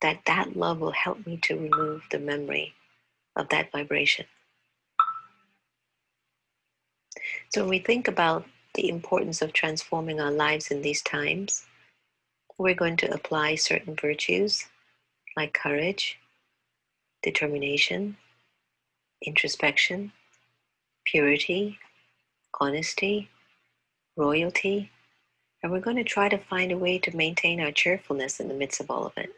I: that that love will help me to remove the memory of that vibration. So when we think about the importance of transforming our lives in these times, we're going to apply certain virtues like courage, determination, introspection, purity, honesty, royalty, and we're going to try to find a way to maintain our cheerfulness in the midst of all of it.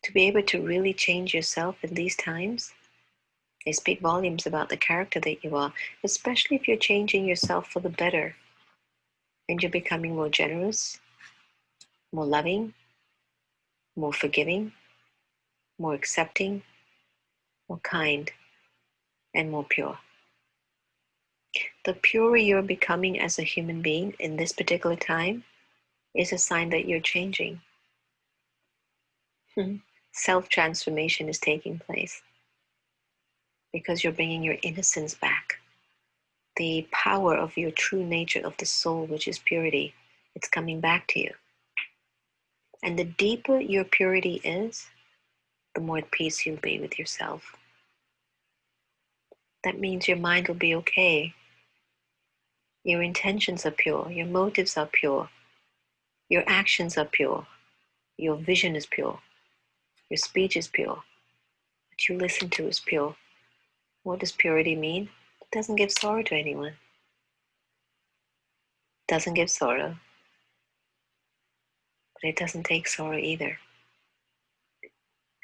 I: To be able to really change yourself in these times, they speak volumes about the character that you are, especially if you're changing yourself for the better and you're becoming more generous, more loving, more forgiving, more accepting, more kind. and more pure. The purer you're becoming as a human being in this particular time is a sign that you're changing. Self-transformation is taking place because you're bringing your innocence back. The power of your true nature of the soul, which is purity, it's coming back to you. And the deeper your purity is, the more at peace you'll be with yourself. That means your mind will be okay. Your intentions are pure. Your motives are pure. Your actions are pure. Your vision is pure. Your speech is pure. What you listen to is pure. What does purity mean? It doesn't give sorrow to anyone. It doesn't give sorrow. But it doesn't take sorrow either.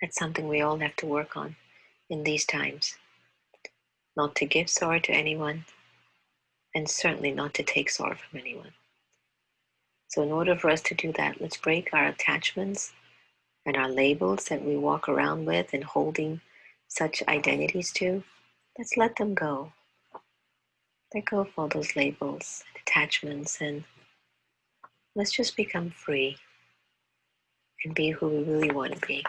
I: That's something we all have to work on in these times. Not to give sorrow to anyone, and certainly not to take sorrow from anyone. So in order for us to do that, let's break our attachments and our labels that we walk around with and holding such identities to. Let's let them go. Let go of all those labels and attachments, and let's just become free and be who we really want to be.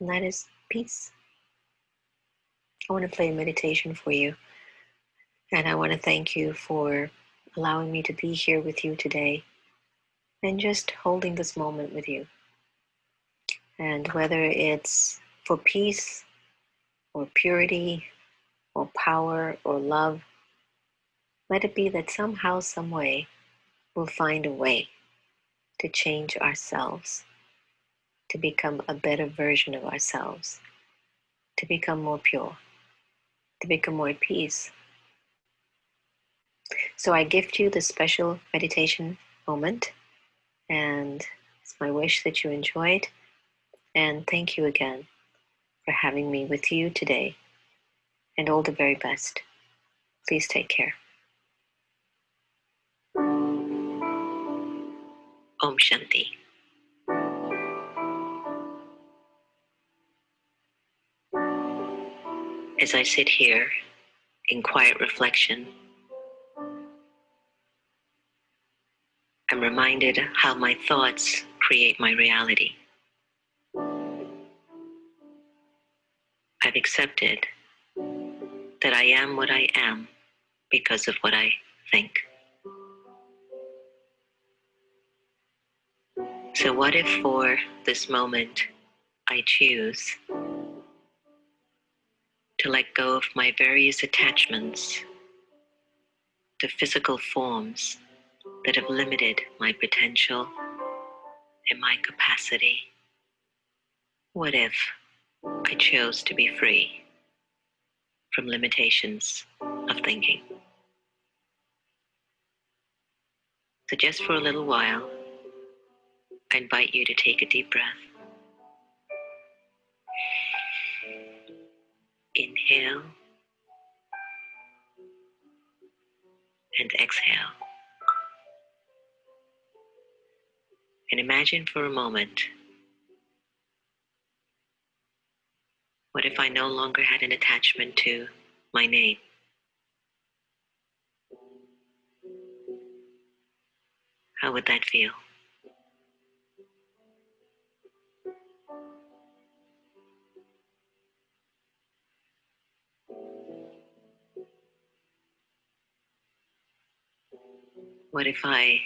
I: And that is peace. I want to play a meditation for you. And I want to thank you for allowing me to be here with you today and just holding this moment with you. And whether it's for peace or purity or power or love, let it be that somehow, some way, we'll find a way to change ourselves, to become a better version of ourselves, to become more pure, to become more at peace. So I gift you this special meditation moment, and it's my wish that you enjoy it. And thank you again for having me with you today, and all the very best. Please take care. Om Shanti. As I sit here in quiet reflection, I'm reminded how my thoughts create my reality. I've accepted that I am what I am because of what I think. So what if for this moment I choose to let go of my various attachments to physical forms that have limited my potential and my capacity? What if I chose to be free from limitations of thinking? So just for a little while, I invite you to take a deep breath. Inhale and exhale. And imagine for a moment, what if I no longer had an attachment to my name? How would that feel? What if I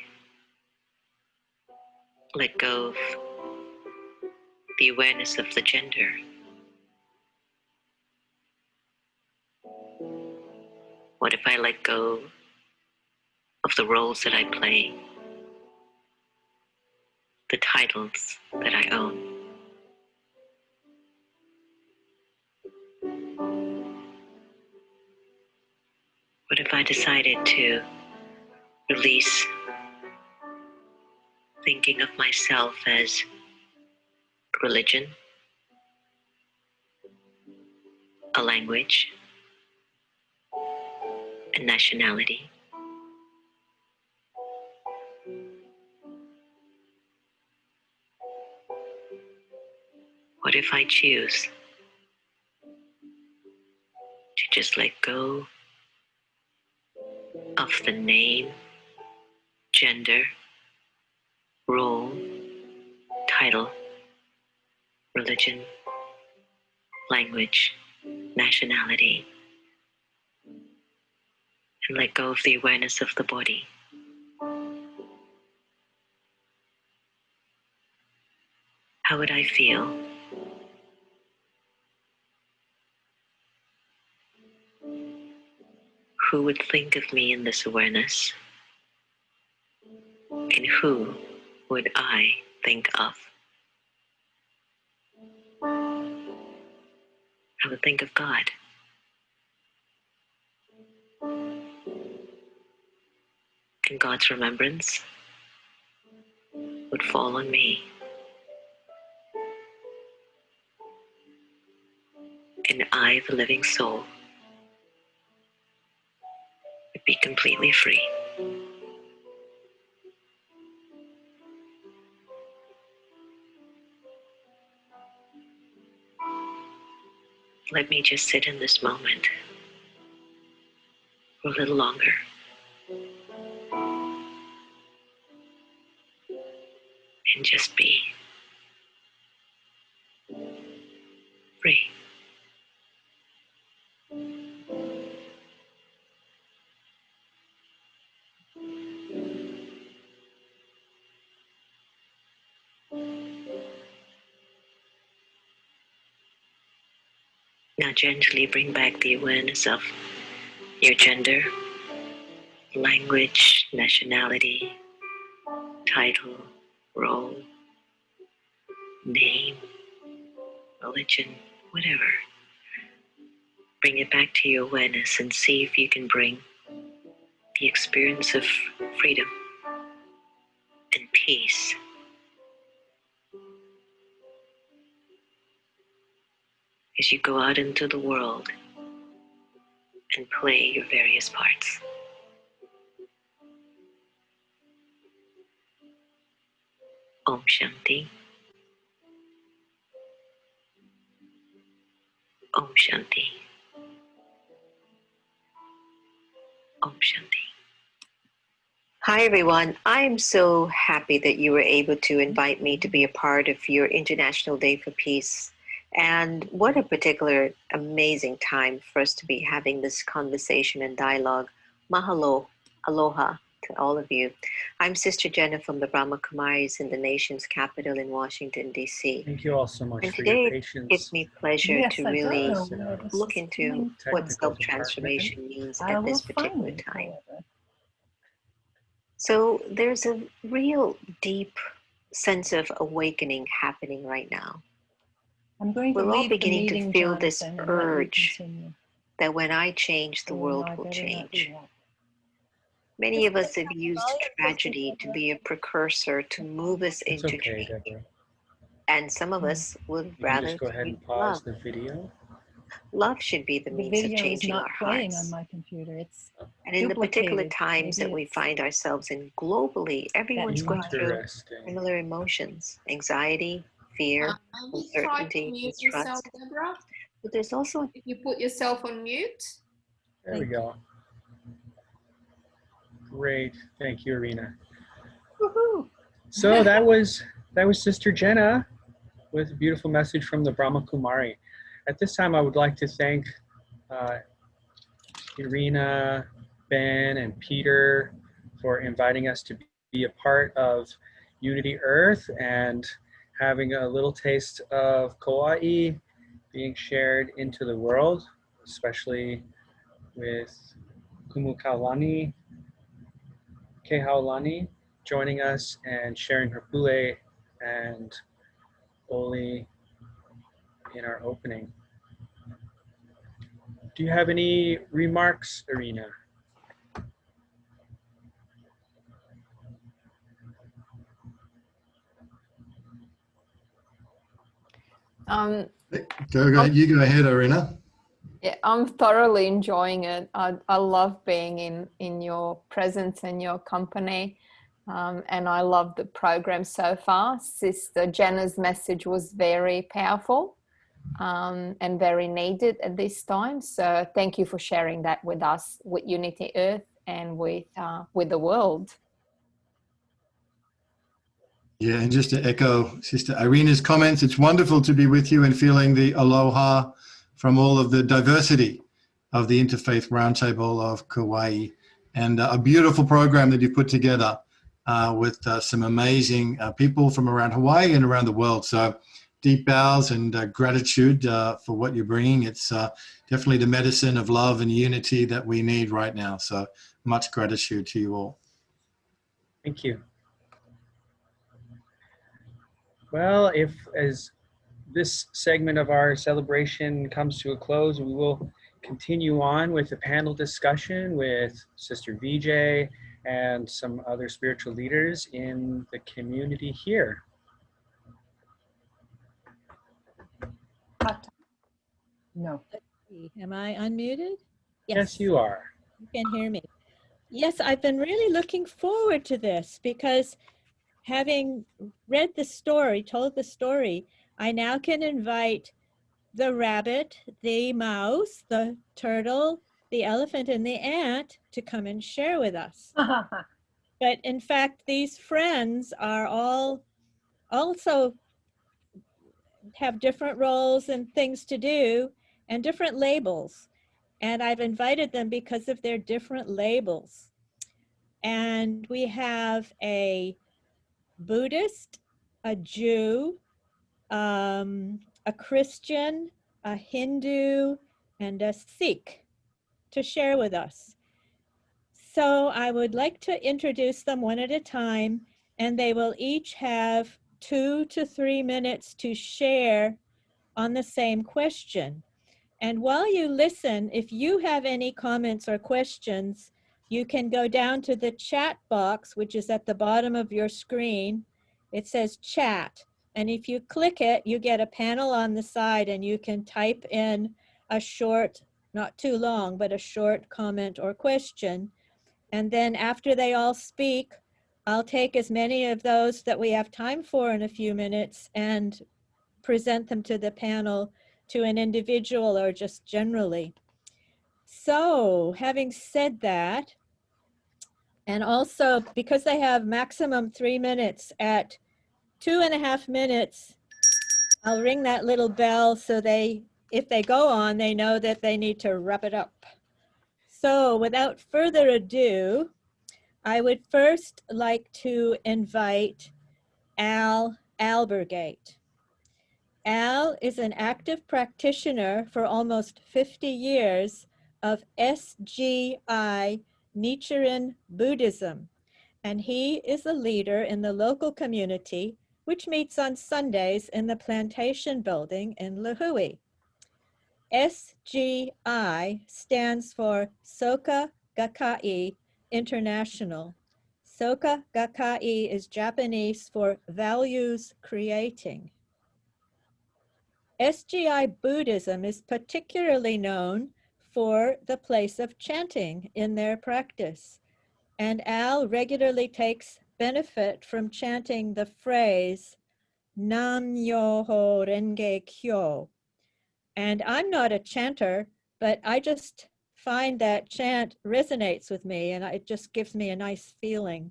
I: let go of the awareness of the gender? What if I let go of the roles that I play, the titles that I own? What if I decided to release thinking of myself as religion, a language, a nationality? What if I choose to just let go of the name, gender, role, title, religion, language, nationality, and let go of the awareness of the body. How would I feel? Who would think of me in this awareness? And who would I think of? I would think of God. And God's remembrance would fall on me. And I, the living soul, would be completely free. Let me just sit in this moment for a little longer. And just be free. Now gently bring back the awareness of your gender, language, nationality, title, role, name, religion, whatever. Bring it back to your awareness and see if you can bring the experience of freedom and peace as you go out into the world and play your various parts. Om Shanti. Om Shanti. Om Shanti. Hi everyone, I'm so happy that you were able to invite me to be a part of your International Day for Peace. And what a particular amazing time for us to be having this conversation and dialogue. Mahalo, aloha to all of you. I'm Sister Jenna from the Brahma Kumaris in the nation's capital in Washington, D.C.
A: Thank you all so much
I: And
A: for your
I: today it
A: patience.
I: gives me pleasure
F: Yes,
I: to
F: I don't
I: really
F: know where this
I: look
F: is
I: into
F: coming
I: what
A: Technical
I: self-transformation means
F: I
I: at
F: will
I: this
F: find
I: particular
F: it,
I: time.
F: however.
I: So there's a real deep sense of awakening happening right now.
F: I'm going to
I: We're all
F: leave the
I: beginning to
F: meeting,
I: feel this
F: Jonathan, and let you
I: urge
F: continue.
I: that when I change, the
F: Oh,
I: world
F: no, I
I: will
F: better not do
I: change.
F: that.
I: Many of us have used tragedy to be a precursor to move us
A: It's
I: into
A: okay,
I: change.
A: Deborah.
I: And some of us would
A: You can
I: rather
A: just go ahead
I: choose
A: and pause
I: love.
A: the video.
I: Love should be the
F: The
I: means of
F: video is
I: changing
F: not
I: our
F: playing
I: hearts.
F: on my computer. It's
I: And in the particular
F: duplicated.
I: times
F: Maybe
I: that we
F: it's
I: find ourselves in globally, everyone's going through
A: Interesting.
I: similar emotions, anxiety, fear,
B: Maybe try to
I: uncertainty,
B: mute yourself,
I: mistrust.
B: Deborah.
I: But there's also
B: If you put yourself on mute.
A: There we go. Great. Thank you, Irina.
F: woohoo.
A: So that was Sister Jenna with a beautiful message from the Brahma Kumari. At this time, I would like to thank Irina, Ben, and Peter for inviting us to be a part of Unity Earth and having a little taste of Kauai being shared into the world, especially with Kumu Kaulani, Kehaulani, joining us and sharing her pule and oli in our opening. Do you have any remarks, Irina?
B: Um,
C: You go ahead, Irina.
B: yeah, I'm thoroughly enjoying it. I love being in your presence and your company. And I love the program so far. Sister Jenna's message was very powerful. and very needed at this time. So thank you for sharing that with us, with Unity Earth, and with the world.
C: Yeah, and just to echo Sister Irina's comments, it's wonderful to be with you and feeling the aloha from all of the diversity of the Interfaith Roundtable of Kauai, and a beautiful program that you've put together with some amazing people from around Hawaii and around the world. So deep bows and gratitude for what you're bringing. It's definitely the medicine of love and unity that we need right now. So much gratitude to you all.
A: Thank you. Well, as this segment of our celebration comes to a close, we will continue on with a panel discussion with Sister VJ and some other spiritual leaders in the community here.
F: No.
H: Let's see. Am I unmuted?
A: Yes, you are.
H: You can hear me. Yes, I've been really looking forward to this because having read the story, told the story, I now can invite the rabbit, the mouse, the turtle, the elephant, and the ant to come and share with us. But in fact, these friends are all also have different roles and things to do and different labels. And I've invited them because of their different labels. And we have a Buddhist, a Jew, a Christian, a Hindu, and a Sikh to share with us. So I would like to introduce them one at a time, and they will each have 2 to 3 minutes to share on the same question. And while you listen, if you have any comments or questions, you can go down to the chat box, which is at the bottom of your screen. It says chat. And if you click it, you get a panel on the side and you can type in a short, not too long, but a short comment or question. And then after they all speak, I'll take as many of those that we have time for in a few minutes and present them to the panel, to an individual or just generally. So having said that, and also because they have maximum 3 minutes, at 2.5 minutes, I'll ring that little bell so if they go on, they know that they need to wrap it up. So without further ado, I would first like to invite Al Albergate. Al is an active practitioner for almost 50 years of SGI Nichiren Buddhism, and he is a leader in the local community, which meets on Sundays in the Plantation Building in Lihue. SGI stands for Soka Gakkai International. Soka Gakkai is Japanese for values creating. SGI Buddhism is particularly known for the place of chanting in their practice, and Al regularly takes benefit from chanting the phrase Nam Myoho Renge Kyo. And I'm not a chanter, but I just find that chant resonates with me, and it just gives me a nice feeling.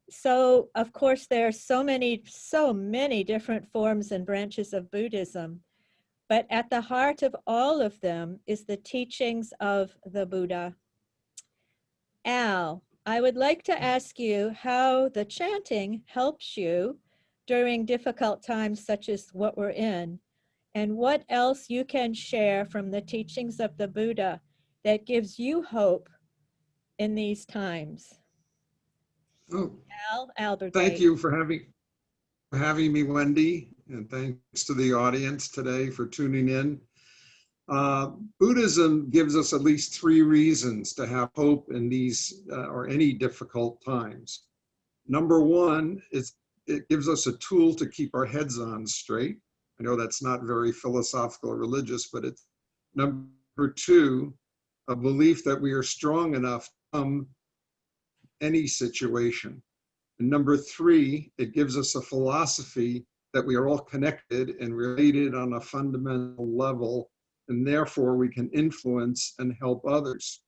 H: So, of course, there are so many different forms and branches of Buddhism. But at the heart of all of them is the teachings of the Buddha. Al, I would like to ask you how the chanting helps you during difficult times such as what we're in, and what else you can share from the teachings of the Buddha that gives you hope in these times.
J: Oh,
H: Al Albert.
J: thank you for having me, Wendy, and thanks to the audience today for tuning in. Buddhism gives us at least 3 reasons to have hope in these or any difficult times. Number 1 is it gives us a tool to keep our heads on straight. I know that's not very philosophical or religious, but it's number 2, a belief that we are strong enough to come any situation. And number 3, it gives us a philosophy that we are all connected and related on a fundamental level, and therefore we can influence and help others.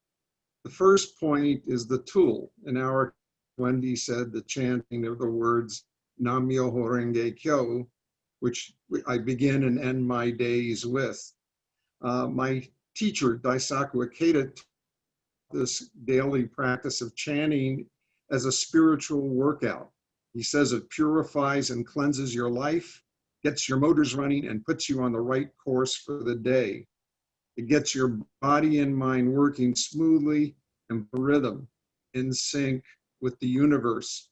J: The first point is the tool. In our, Wendy said, the chanting of the words Nam Myoho Renge Kyo, which I begin and end my days with. My teacher, Daisaku Ikeda, this daily practice of chanting as a spiritual workout. He says it purifies and cleanses your life, gets your motors running, and puts you on the right course for the day. It gets your body and mind working smoothly and rhythm in sync with the universe.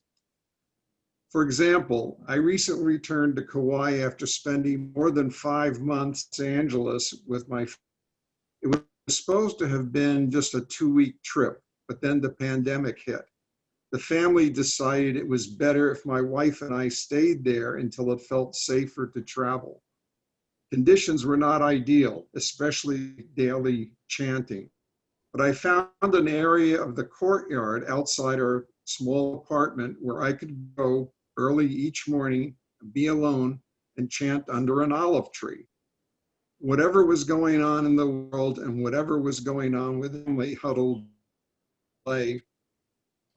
J: For example, I recently returned to Kauai after spending more than 5 months in Los Angeles with my family. It was supposed to have been just a 2-week trip, but then the pandemic hit. The family decided it was better if my wife and I stayed there until it felt safer to travel. Conditions were not ideal, especially daily chanting, but I found an area of the courtyard outside our small apartment where I could go early each morning, be alone, and chant under an olive tree. Whatever was going on in the world and whatever was going on within my huddled play,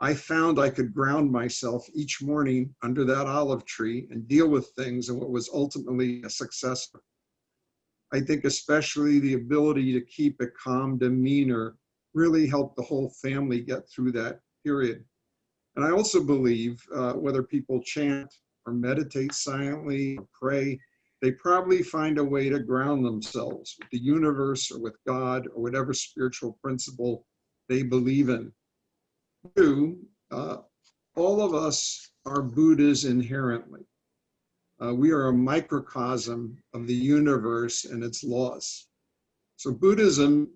J: I found I could ground myself each morning under that olive tree and deal with things in what was ultimately a success. I think especially the ability to keep a calm demeanor really helped the whole family get through that period. And I also believe whether people chant or meditate silently or pray, they probably find a way to ground themselves with the universe or with God or whatever spiritual principle they believe in. Two, all of us are Buddhas inherently. We are a microcosm of the universe and its laws. So Buddhism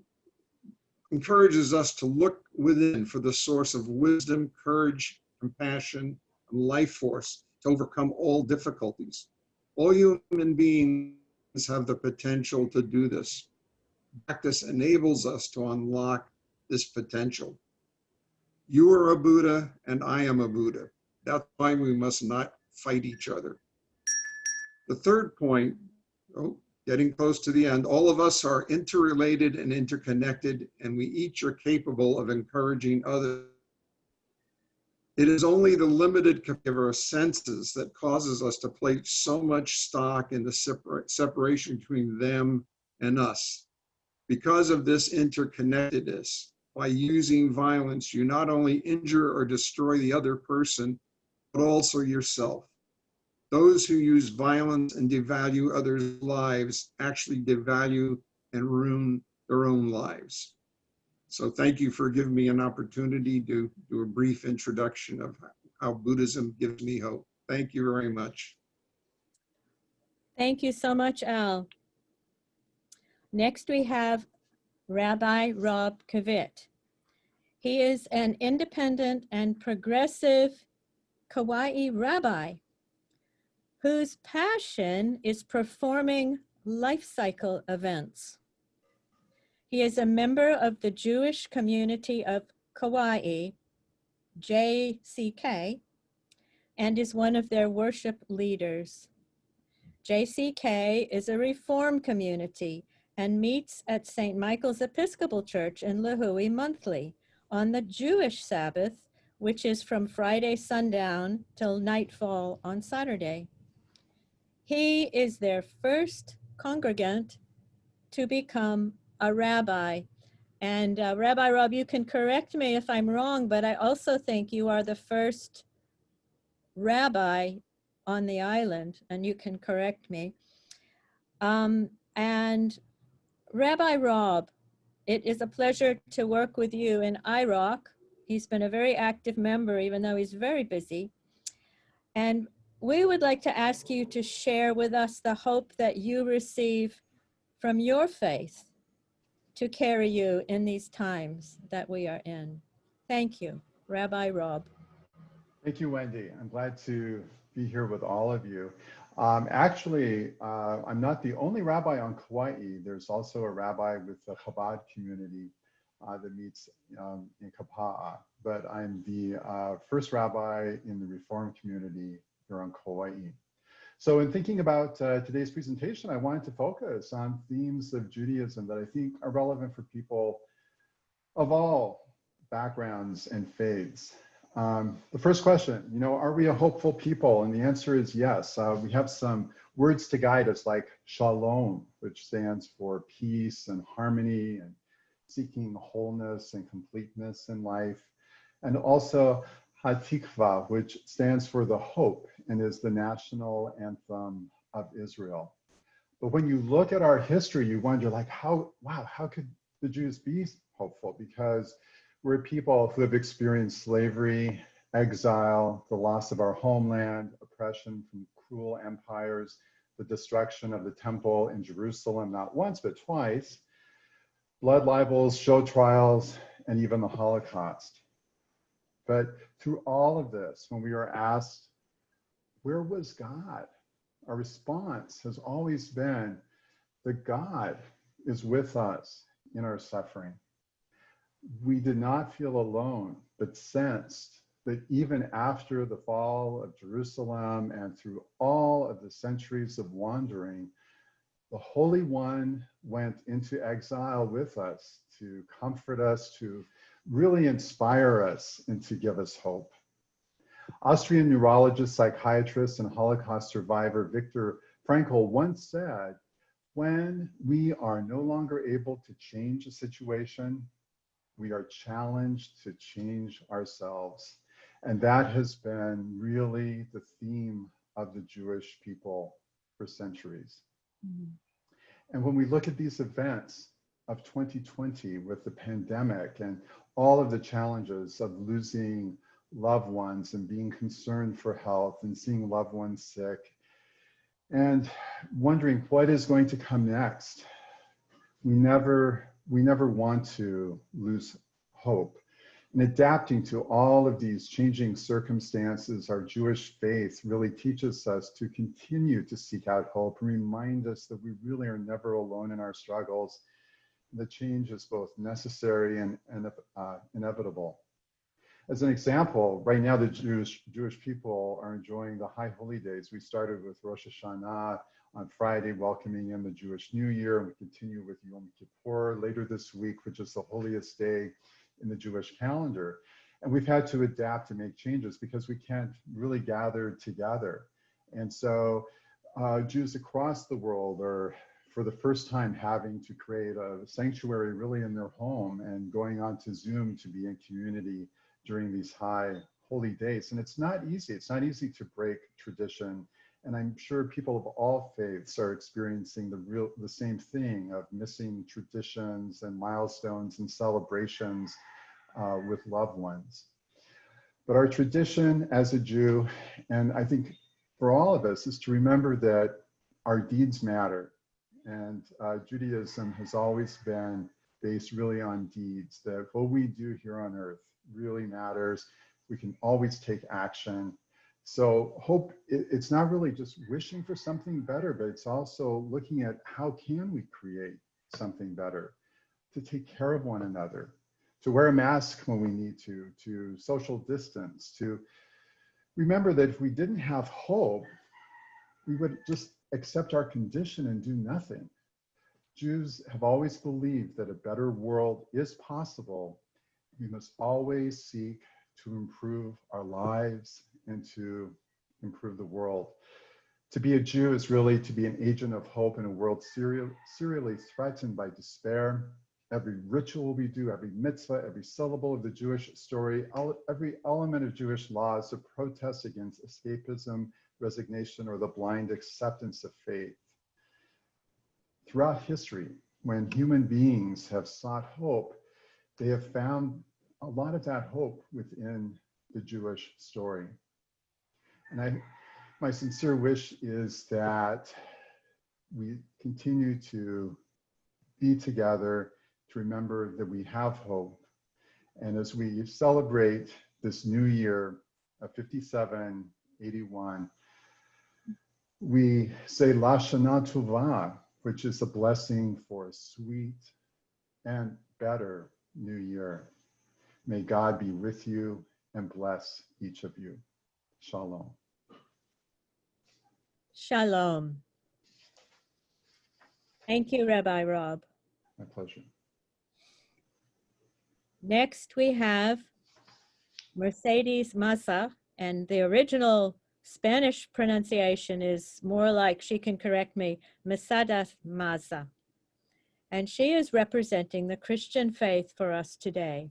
J: encourages us to look within for the source of wisdom, courage, compassion, and life force to overcome all difficulties. All human beings have the potential to do this. Practice enables us to unlock this potential. You are a Buddha and I am a Buddha. That's why we must not fight each other. The third point, getting close to the end, all of us are interrelated and interconnected, and we each are capable of encouraging others. It is only the limited capacity of our senses that causes us to place so much stock in the separation between them and us. Because of this interconnectedness, by using violence, you not only injure or destroy the other person, but also yourself. Those who use violence and devalue others' lives actually devalue and ruin their own lives. So thank you for giving me an opportunity to do a brief introduction of how Buddhism gives me hope. Thank you very much.
H: Thank you so much, Al. Next, we have Rabbi Rob Kavit. He is an independent and progressive Kauai rabbi whose passion is performing life cycle events. He is a member of the Jewish community of Kauai, JCK, and is one of their worship leaders. JCK is a Reform community and meets at St. Michael's Episcopal Church in Lihue monthly on the Jewish Sabbath, which is from Friday sundown till nightfall on Saturday. He is their first congregant to become a rabbi. And Rabbi Rob, you can correct me if I'm wrong, but I also think you are the first rabbi on the island, and you can correct me. And Rabbi Rob, it is a pleasure to work with you in IROC. He's been a very active member, even though he's very busy. And we would like to ask you to share with us the hope that you receive from your faith to carry you in these times that we are in. Thank you, Rabbi Rob.
K: Thank you, Wendy. I'm glad to be here with all of you. Actually, I'm not the only rabbi on Kauai. There's also a rabbi with the Chabad community that meets in Kapa'a, but I'm the first rabbi in the Reform community here on Kauai. So in thinking about today's presentation, I wanted to focus on themes of Judaism that I think are relevant for people of all backgrounds and faiths. The first question, are we a hopeful people? And the answer is yes. We have some words to guide us, like shalom, which stands for peace and harmony and seeking wholeness and completeness in life. And also Hatikva, which stands for the hope and is the national anthem of Israel. But when you look at our history, you wonder how could the Jews be hopeful? Because we're people who have experienced slavery, exile, the loss of our homeland, oppression from cruel empires, the destruction of the temple in Jerusalem, not once, but twice, blood libels, show trials, and even the Holocaust. But through all of this, when we are asked, where was God? Our response has always been that God is with us in our suffering. We did not feel alone, but sensed that even after the fall of Jerusalem and through all of the centuries of wandering, the Holy One went into exile with us to comfort us, to really inspire us, and to give us hope. Austrian neurologist, psychiatrist, and Holocaust survivor Viktor Frankl once said, when we are no longer able to change a situation, we are challenged to change ourselves. And that has been really the theme of the Jewish people for centuries. Mm-hmm. And when we look at these events of 2020 with the pandemic and all of the challenges of losing loved ones and being concerned for health and seeing loved ones sick and wondering what is going to come next, we never want to lose hope. And adapting to all of these changing circumstances, our Jewish faith really teaches us to continue to seek out hope and remind us that we really are never alone in our struggles. The change is both necessary and inevitable. As an example, right now the Jewish people are enjoying the High Holy Days. We started with Rosh Hashanah on Friday, welcoming in the Jewish New Year, and we continue with Yom Kippur later this week, which is the holiest day in the Jewish calendar. And we've had to adapt to make changes because we can't really gather together. And so Jews across the world are, for the first time, having to create a sanctuary really in their home and going on to Zoom to be in community during these high holy days. And it's not easy. It's not easy to break tradition. And I'm sure people of all faiths are experiencing the same thing of missing traditions and milestones and celebrations with loved ones. But our tradition as a Jew, and I think for all of us, is to remember that our deeds matter. And Judaism has always been based really on deeds, that what we do here on earth really matters. We can always take action. So hope, it's not really just wishing for something better, but it's also looking at how can we create something better, to take care of one another, to wear a mask when we need to social distance, to remember that if we didn't have hope, we would just accept our condition and do nothing. Jews have always believed that a better world is possible. We must always seek to improve our lives and to improve the world. To be a Jew is really to be an agent of hope in a world serially threatened by despair. Every ritual we do, every mitzvah, every syllable of the Jewish story, every element of Jewish law is a protest against escapism, resignation, or the blind acceptance of faith. Throughout history, when human beings have sought hope, they have found a lot of that hope within the Jewish story. And my sincere wish is that we continue to be together, to remember that we have hope. And as we celebrate this new year of 5781, we say La Shana Tova, which is a blessing for a sweet and better new year. May God be with you and bless each of you. Shalom.
H: Shalom. Thank you, Rabbi Rob.
K: My pleasure.
H: Next, we have Mercedes Maza, and the original Spanish pronunciation is more like, she can correct me, Mercedes Maza. And she is representing the Christian faith for us today.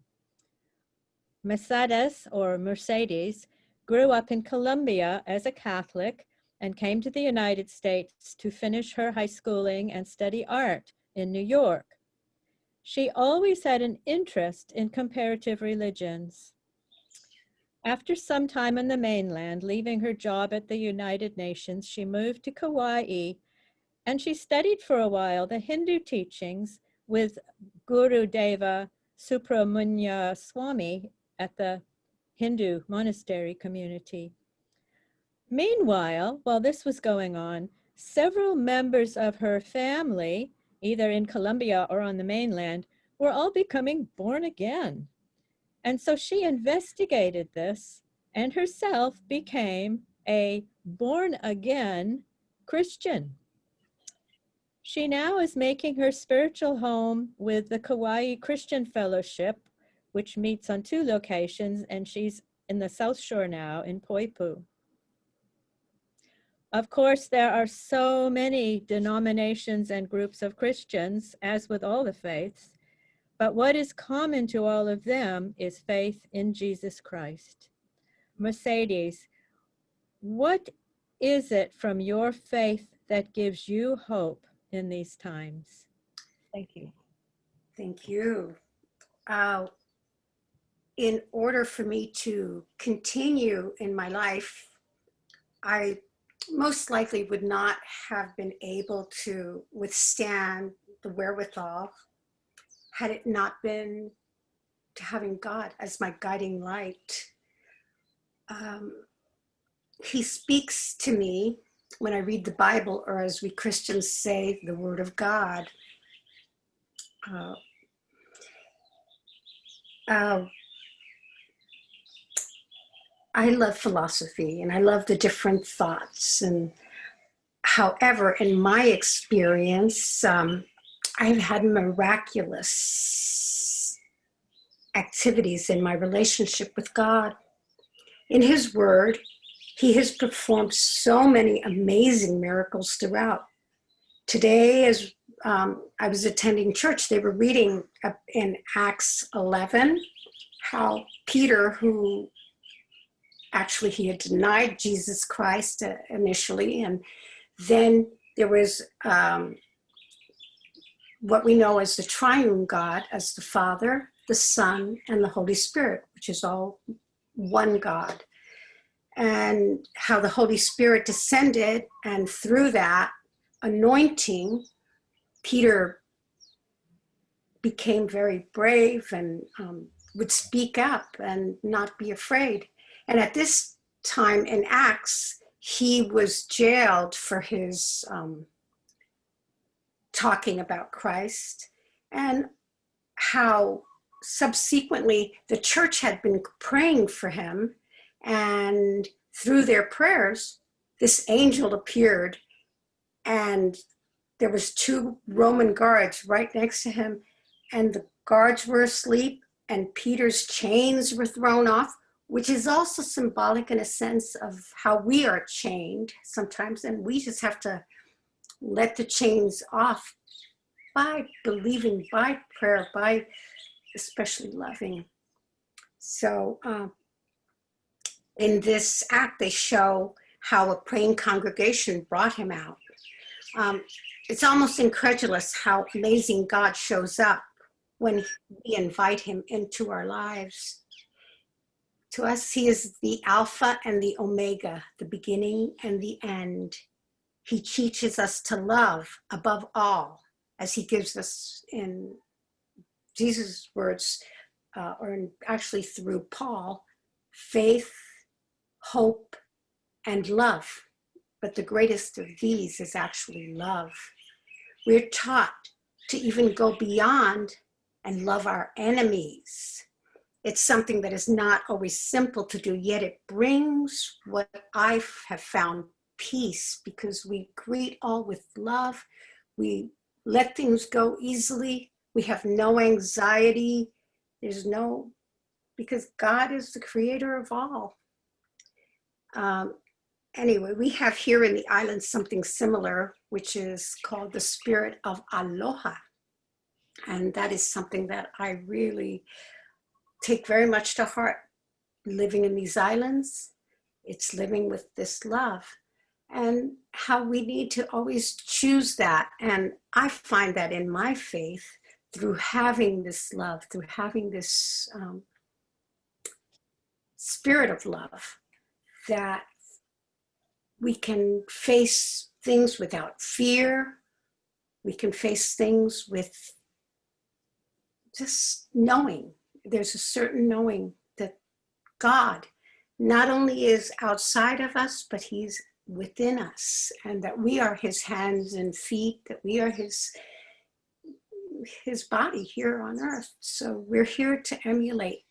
H: Mercedes, or Mercedes, grew up in Colombia as a Catholic and came to the United States to finish her high schooling and study art in New York. She always had an interest in comparative religions. After some time on the mainland, leaving her job at the United Nations, she moved to Kauai, and she studied for a while the Hindu teachings with Guru Deva Subramunya Swami at the Hindu monastery community. Meanwhile, while this was going on, several members of her family, either in Colombia or on the mainland, were all becoming born again. And so she investigated this and herself became a born again Christian. She now is making her spiritual home with the Kauai Christian Fellowship, which meets on 2 locations, and she's in the South Shore now in Poipu. Of course, there are so many denominations and groups of Christians, as with all the faiths, but what is common to all of them is faith in Jesus Christ. Mercedes, what is it from your faith that gives you hope in these times? Thank you.
L: Thank you. In order for me to continue in my life, I most likely would not have been able to withstand the wherewithal had it not been to having God as my guiding light. He speaks to me when I read the Bible, or as we Christians say, the Word of God. I love philosophy and I love the different thoughts. And however, in my experience, I've had miraculous activities in my relationship with God. In His Word, He has performed so many amazing miracles throughout. Today, as I was attending church, they were reading in Acts 11 how Peter, who actually he had denied Jesus Christ initially, and then there was what we know as the triune God, as the Father, the Son, and the Holy Spirit, which is all one God. And how the Holy Spirit descended, and through that anointing, Peter became very brave and would speak up and not be afraid. And at this time in Acts, he was jailed for his talking about Christ, and how subsequently the church had been praying for him, and through their prayers, this angel appeared, and there was 2 Roman guards right next to him, and the guards were asleep, and Peter's chains were thrown off, which is also symbolic in a sense of how we are chained sometimes, and we just have to let the chains off by believing, by prayer, by especially loving. So in this act, they show how a praying congregation brought him out. It's almost incredulous how amazing God shows up when we invite him into our lives. To us, he is the Alpha and the Omega, the beginning and the end. He teaches us to love above all, as he gives us in Jesus' words, actually through Paul, faith, hope, and love. But the greatest of these is actually love. We're taught to even go beyond and love our enemies. It's something that is not always simple to do, yet it brings what I have found peace because we greet all with love. We let things go easily. We have no anxiety. Because God is the creator of all. Anyway, we have here in the island something similar, which is called the spirit of aloha. And that is something that I really take very much to heart. Living in these islands, it's living with this love and how we need to always choose that. And I find that in my faith through having this love, through having this spirit of love, that we can face things without fear. We can face things with just knowing. There's a certain knowing that God not only is outside of us, but he's within us, and that we are his hands and feet, that we are his body here on earth. So we're here to emulate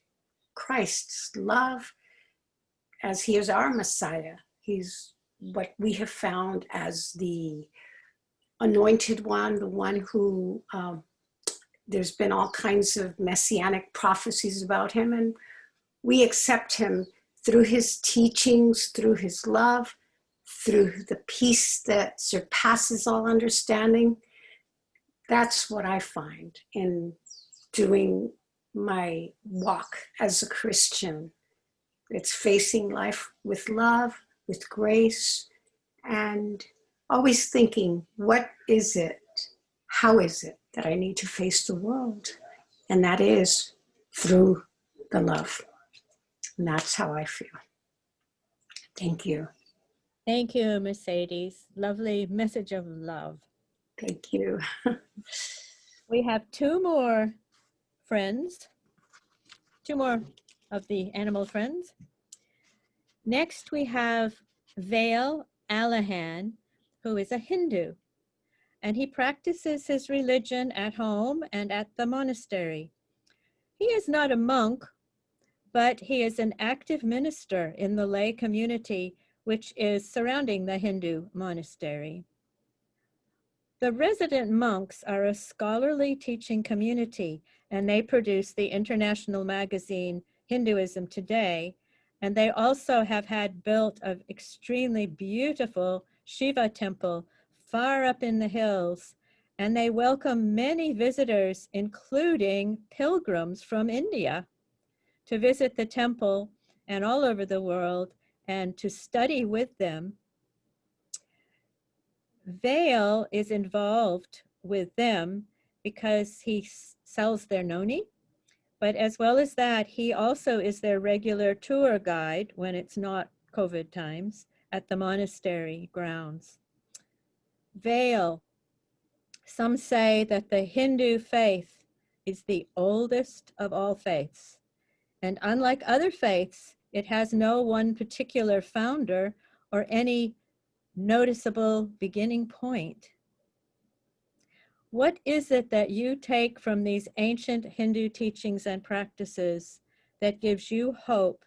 L: Christ's love as he is our Messiah. He's what we have found as the anointed one, the one who there's been all kinds of messianic prophecies about him, and we accept him through his teachings, through his love, through the peace that surpasses all understanding. That's what I find in doing my walk as a Christian. It's facing life with love, with grace, and always thinking, what is it? How is it that I need to face the world? And that is through the love. And that's how I feel. Thank you.
H: Thank you, Mercedes. Lovely message of love.
L: Thank you.
H: We have two more friends, two more of the animal friends. Next, we have Vale Alahan, who is a Hindu, and he practices his religion at home and at the monastery. He is not a monk, but he is an active minister in the lay community which is surrounding the Hindu monastery. The resident monks are a scholarly teaching community, and they produce the international magazine Hinduism Today, and they also have had built an extremely beautiful Shiva temple far up in the hills, and they welcome many visitors, including pilgrims from India, to visit the temple and all over the world and to study with them. Vale is involved with them because he sells their noni, but as well as that, he also is their regular tour guide when it's not COVID times at the monastery grounds. Vale, some say that the Hindu faith is the oldest of all faiths. And unlike other faiths, it has no one particular founder or any noticeable beginning point. What is it that you take from these ancient Hindu teachings and practices that gives you hope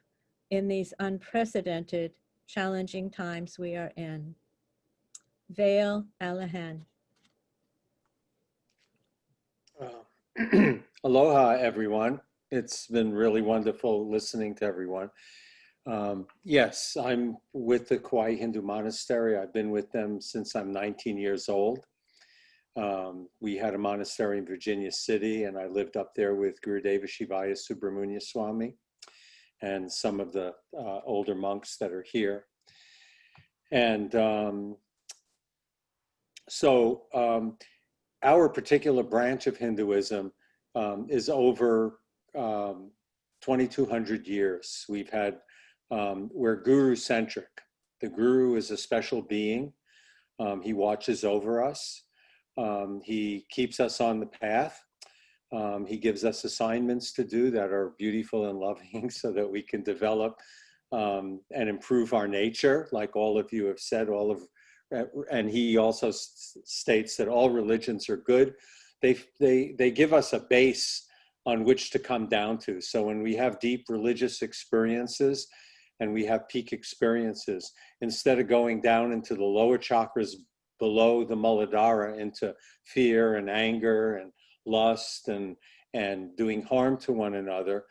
H: in these unprecedented, challenging times we are in? Vale Alahan.
M: Aloha, everyone. It's been really wonderful listening to everyone. Yes, I'm with the Kauai Hindu Monastery. I've been with them since I'm 19 years old. We had a monastery in Virginia City, and I lived up there with Gurudeva Shivaya Subramanya Swami and some of the older monks that are here. And our particular branch of Hinduism is over 2,200 years. We've had, we're guru-centric. The guru is a special being. He watches over us. He keeps us on the path. He gives us assignments to do that are beautiful and loving so that we can develop and improve our nature, like all of you have said, and he also states that all religions are good. They give us a base on which to come down to. So when we have deep religious experiences and we have peak experiences. Instead of going down into the lower chakras below the Muladhara into fear and anger and lust and doing harm to one another,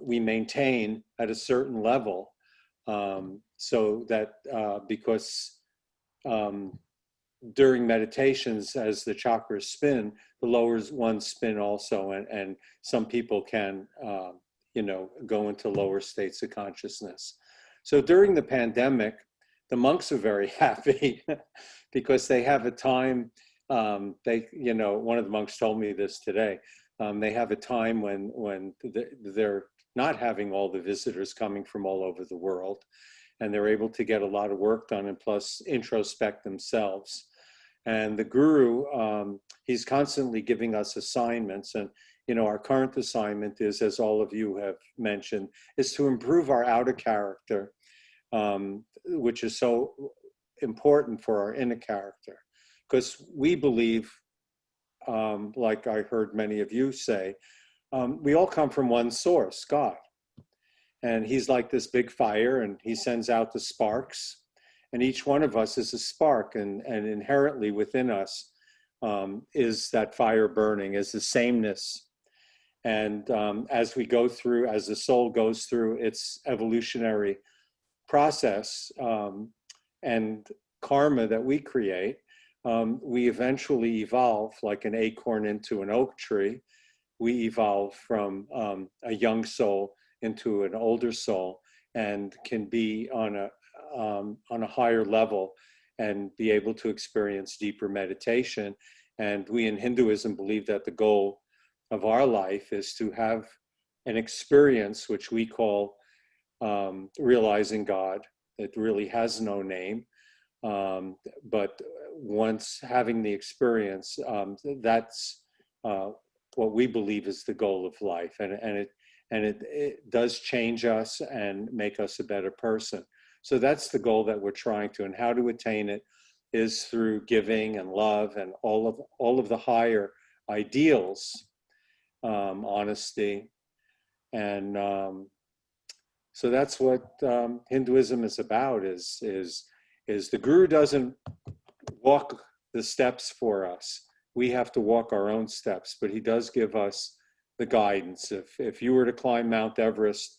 M: we maintain at a certain level, so that because during meditations, as the chakras spin, the lower ones spin also, and some people can, go into lower states of consciousness. So during the pandemic, the monks are very happy because they have a time. One of the monks told me this today. They have a time when they're not having all the visitors coming from all over the world, and they're able to get a lot of work done and plus introspect themselves. And the guru, he's constantly giving us assignments. And, our current assignment is, as all of you have mentioned, is to improve our outer character, which is so important for our inner character. Because we believe, like I heard many of you say, we all come from one source, God. And he's like this big fire, and he sends out the sparks. And each one of us is a spark, and inherently within us is that fire burning, is the sameness. And as we go through, as the soul goes through its evolutionary process and karma that we create, we eventually evolve like an acorn into an oak tree. We evolve from a young soul into an older soul, and can be on a higher level and be able to experience deeper meditation. And we in Hinduism believe that the goal of our life is to have an experience which we call realizing God. It really has no name, but once having the experience, that's what we believe is the goal of life, and it does change us and make us a better person. So that's the goal that we're trying to, and how to attain it is through giving and love and all of the higher ideals, honesty, and so that's what Hinduism is about. Is the guru doesn't walk the steps for us. We have to walk our own steps, but he does give us the guidance. If you were to climb Mount Everest,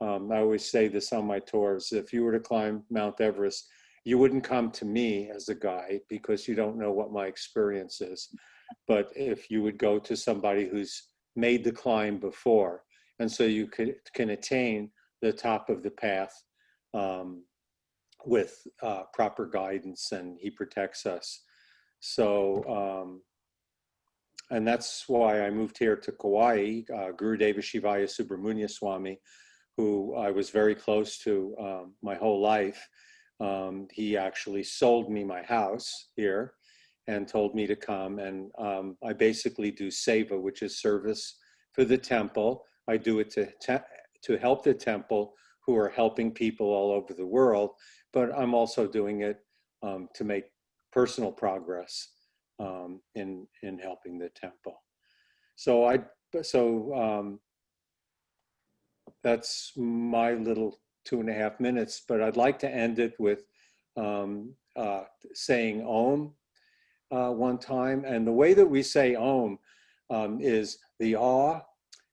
M: I always say this on my tours, if you were to climb Mount Everest, you wouldn't come to me as a guide because you don't know what my experience is. But if you would go to somebody who's made the climb before, and so you can attain the top of the path with proper guidance, and he protects us. So, and that's why I moved here to Kauai. Gurudeva Shivaya Subramanya Swami, who I was very close to my whole life, he actually sold me my house here and told me to come. And I basically do seva, which is service for the temple. I do it to help the temple, who are helping people all over the world, but I'm also doing it to make personal progress in helping the temple. So that's my little 2.5 minutes, but I'd like to end it with saying Om one time. And the way that we say Om is the awe,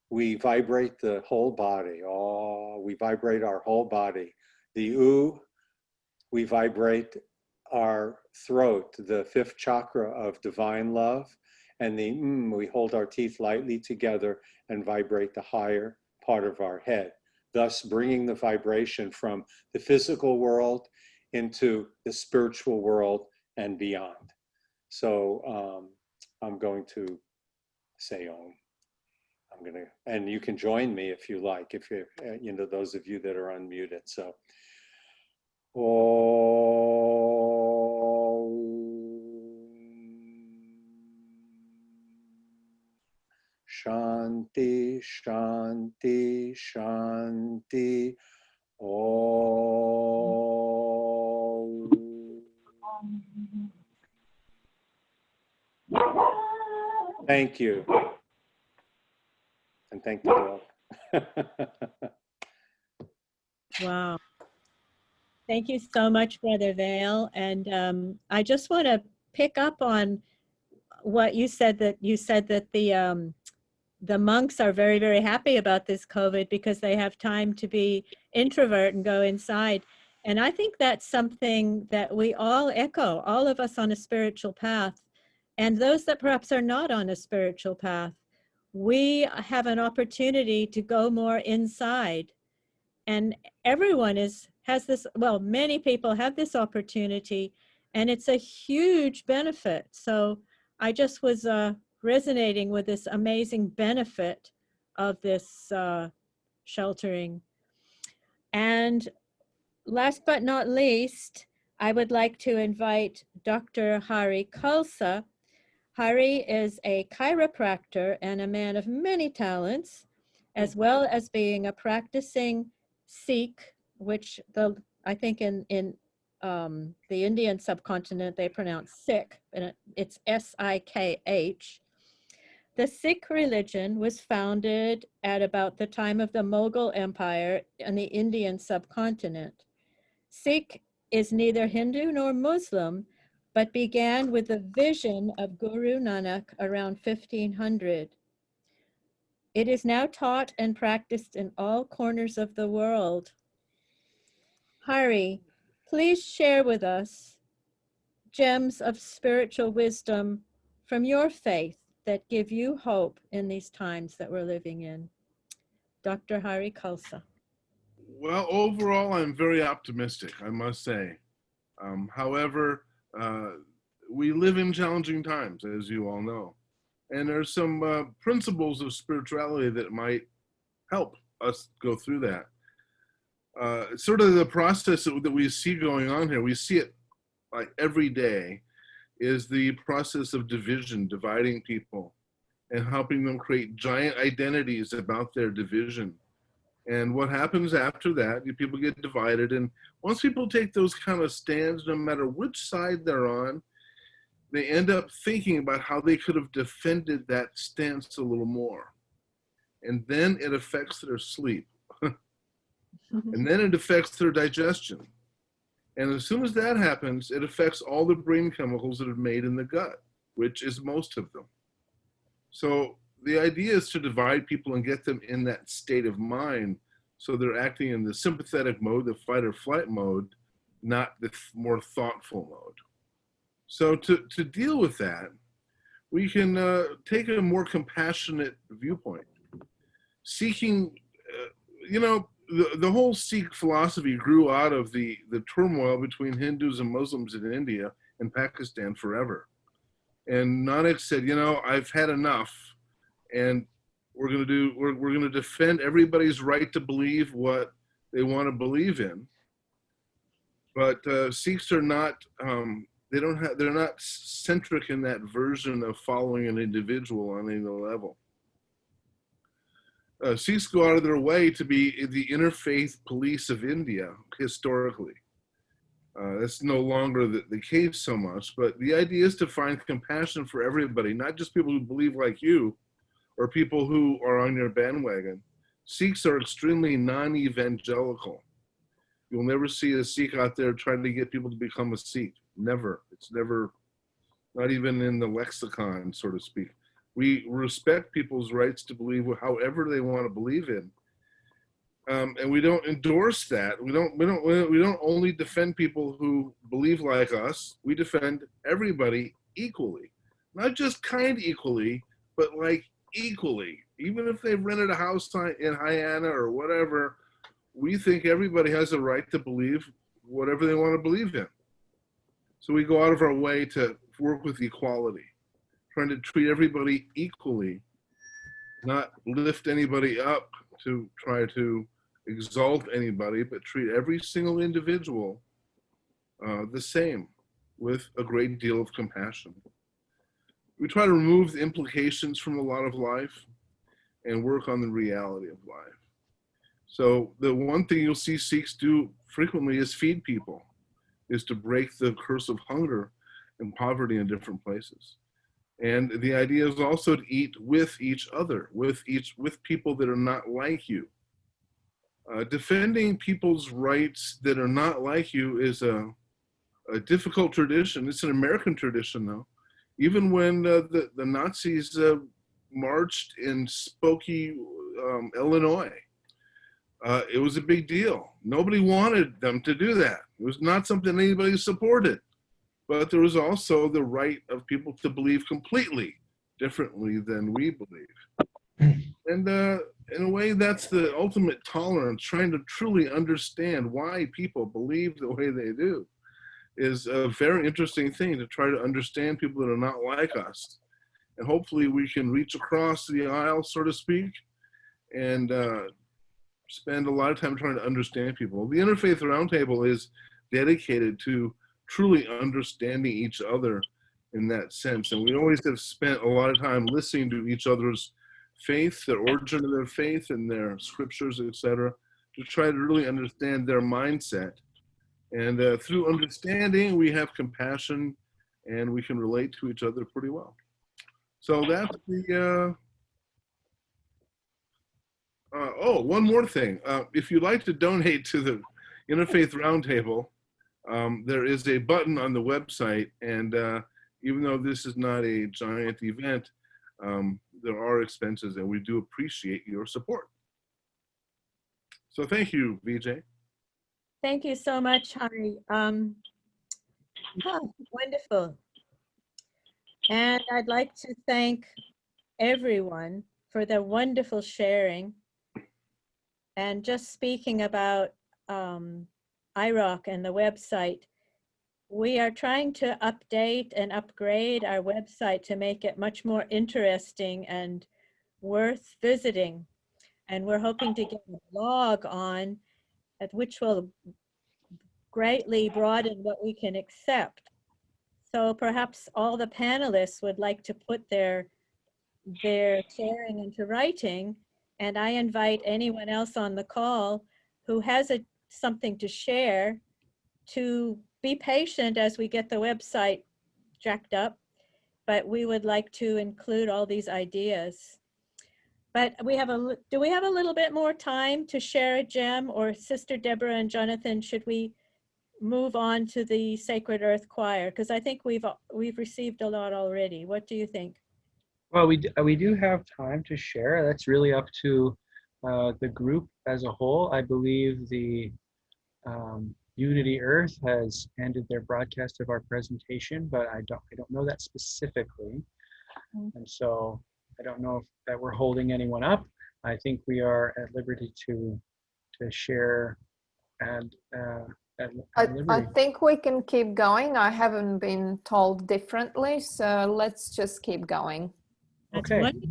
M: we vibrate the whole body. Awe, we vibrate our whole body. The U, we vibrate our throat, the 5th chakra of divine love. And the we hold our teeth lightly together and vibrate the higher part of our head, thus bringing the vibration from the physical world into the spiritual world and beyond. So I'm going to say Om. And you can join me if you like, if you're, those of you that are unmuted. So, Shanti, Shanti, Shanti. Om. Thank you. And thank you all.
H: Wow. Thank you so much, Brother Vale. And I just want to pick up on what you said, that the monks are very, very happy about this COVID because they have time to be introvert and go inside. And I think that's something that we all echo, all of us on a spiritual path, and those that perhaps are not on a spiritual path. We have an opportunity to go more inside. And everyone has this, well, many people have this opportunity, and it's a huge benefit. So I just was resonating with this amazing benefit of this sheltering. And last but not least, I would like to invite Dr. Hari Khalsa. Hari is a chiropractor and a man of many talents, as well as being a practicing Sikh, which I think in the Indian subcontinent they pronounce Sikh, and it's S-I-K-H. The Sikh religion was founded at about the time of the Mughal Empire in the Indian subcontinent. Sikh is neither Hindu nor Muslim, but began with the vision of Guru Nanak around 1500. It is now taught and practiced in all corners of the world. Hari, please share with us gems of spiritual wisdom from your faith that give you hope in these times that we're living in. Dr. Hari Khalsa.
N: Well, overall, I'm very optimistic, I must say. However, we live in challenging times, as you all know. And there's some principles of spirituality that might help us go through that. Sort of the process that we see going on here, we see it like every day, is the process of division, dividing people and helping them create giant identities about their division. And what happens after that, people get divided. And once people take those kind of stands, no matter which side they're on, they end up thinking about how they could have defended that stance a little more. And then it affects their sleep. And then it affects their digestion. And as soon as that happens, it affects all the brain chemicals that are made in the gut, which is most of them. So the idea is to divide people and get them in that state of mind so they're acting in the sympathetic mode, the fight or flight mode, not the more thoughtful mode. So to deal with that, we can take a more compassionate viewpoint. Seeking, the whole Sikh philosophy grew out of the turmoil between Hindus and Muslims in India and Pakistan forever. And Nanak said, I've had enough, and we're going to defend everybody's right to believe what they want to believe in. But Sikhs are not, they're not centric in that version of following an individual on any level. Sikhs go out of their way to be the interfaith police of India historically. That's no longer the case so much, but the idea is to find compassion for everybody, not just people who believe like you or people who are on your bandwagon. Sikhs are extremely non-evangelical. You'll never see a Sikh out there trying to get people to become a Sikh. Never. It's never, not even in the lexicon, so to speak. We respect people's rights to believe however they want to believe in. And we don't endorse that. We don't only defend people who believe like us. We defend everybody equally, not just kind equally, but like equally. Even if they've rented a house in Hyanna or whatever, we think everybody has a right to believe whatever they want to believe in. So we go out of our way to work with equality, trying to treat everybody equally, not lift anybody up to try to exalt anybody, but treat every single individual the same, with a great deal of compassion. We try to remove the implications from a lot of life and work on the reality of life. So the one thing you'll see Sikhs do frequently is feed people, is to break the curse of hunger and poverty in different places. And the idea is also to eat with each other, with people that are not like you. defending people's rights that are not like you is a difficult tradition. It's an American tradition, though. Even when the Nazis marched in Skokie, Illinois, it was a big deal. Nobody wanted them to do that. It was not something anybody supported. But there was also the right of people to believe completely differently than we believe. And in a way, that's the ultimate tolerance, trying to truly understand why people believe the way they do is a very interesting thing, to try to understand people that are not like us. And hopefully we can reach across the aisle, so to speak, and spend a lot of time trying to understand people. The Interfaith Roundtable is dedicated to truly understanding each other in that sense. And we always have spent a lot of time listening to each other's faith, their origin of their faith and their scriptures, etc., to try to really understand their mindset. And through understanding, we have compassion and we can relate to each other pretty well. So that's the, one more thing. If you'd like to donate to the Interfaith Roundtable, there is a button on the website, and even though this is not a giant event, there are expenses, and we do appreciate your support. So thank you, VJ.
H: Thank you so much, Hari. Wonderful. And I'd like to thank everyone for their wonderful sharing. And just speaking about IROC and the website, we are trying to update and upgrade our website to make it much more interesting and worth visiting. And we're hoping to get a blog on, which will greatly broaden what we can accept. So perhaps all the panelists would like to put their sharing into writing, and I invite anyone else on the call who has something to share to be patient as we get the website jacked up, but we would like to include all these ideas. But do we have a little bit more time to share a gem, or Sister Deborah and Jonathan, should we move on to the Sacred Earth Choir? Because I think we've received a lot already. What do you think?
A: Well, we do have time to share. That's really up to the group as a whole. I believe the Unity Earth has ended their broadcast of our presentation, but I don't know that specifically. And so I don't know if that we're holding anyone up. I think we are at liberty to share and
B: I think we can keep going. I haven't been told differently, so let's just keep going.
H: That's
A: okay.
H: Wonderful.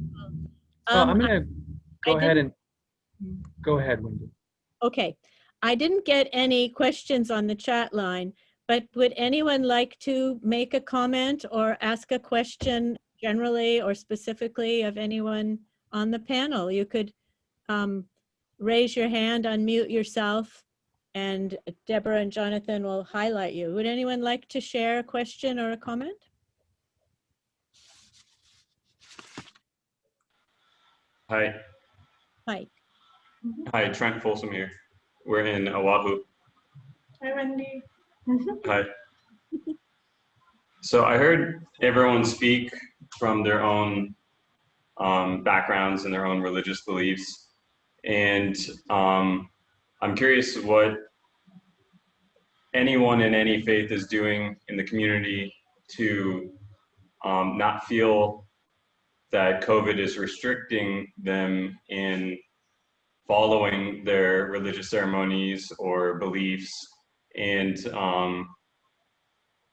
A: Well, I'm going to go ahead, Wendy.
H: Okay. I didn't get any questions on the chat line, but would anyone like to make a comment or ask a question generally or specifically of anyone on the panel? You could raise your hand, unmute yourself, and Deborah and Jonathan will highlight you. Would anyone like to share a question or a comment?
O: Hi.
H: Hi.
O: Hi, Trent Folsom here. We're in Oahu.
P: Hi, Wendy.
O: Hi. So I heard everyone speak from their own backgrounds and their own religious beliefs. And I'm curious what anyone in any faith is doing in the community to not feel that COVID is restricting them in following their religious ceremonies or beliefs, and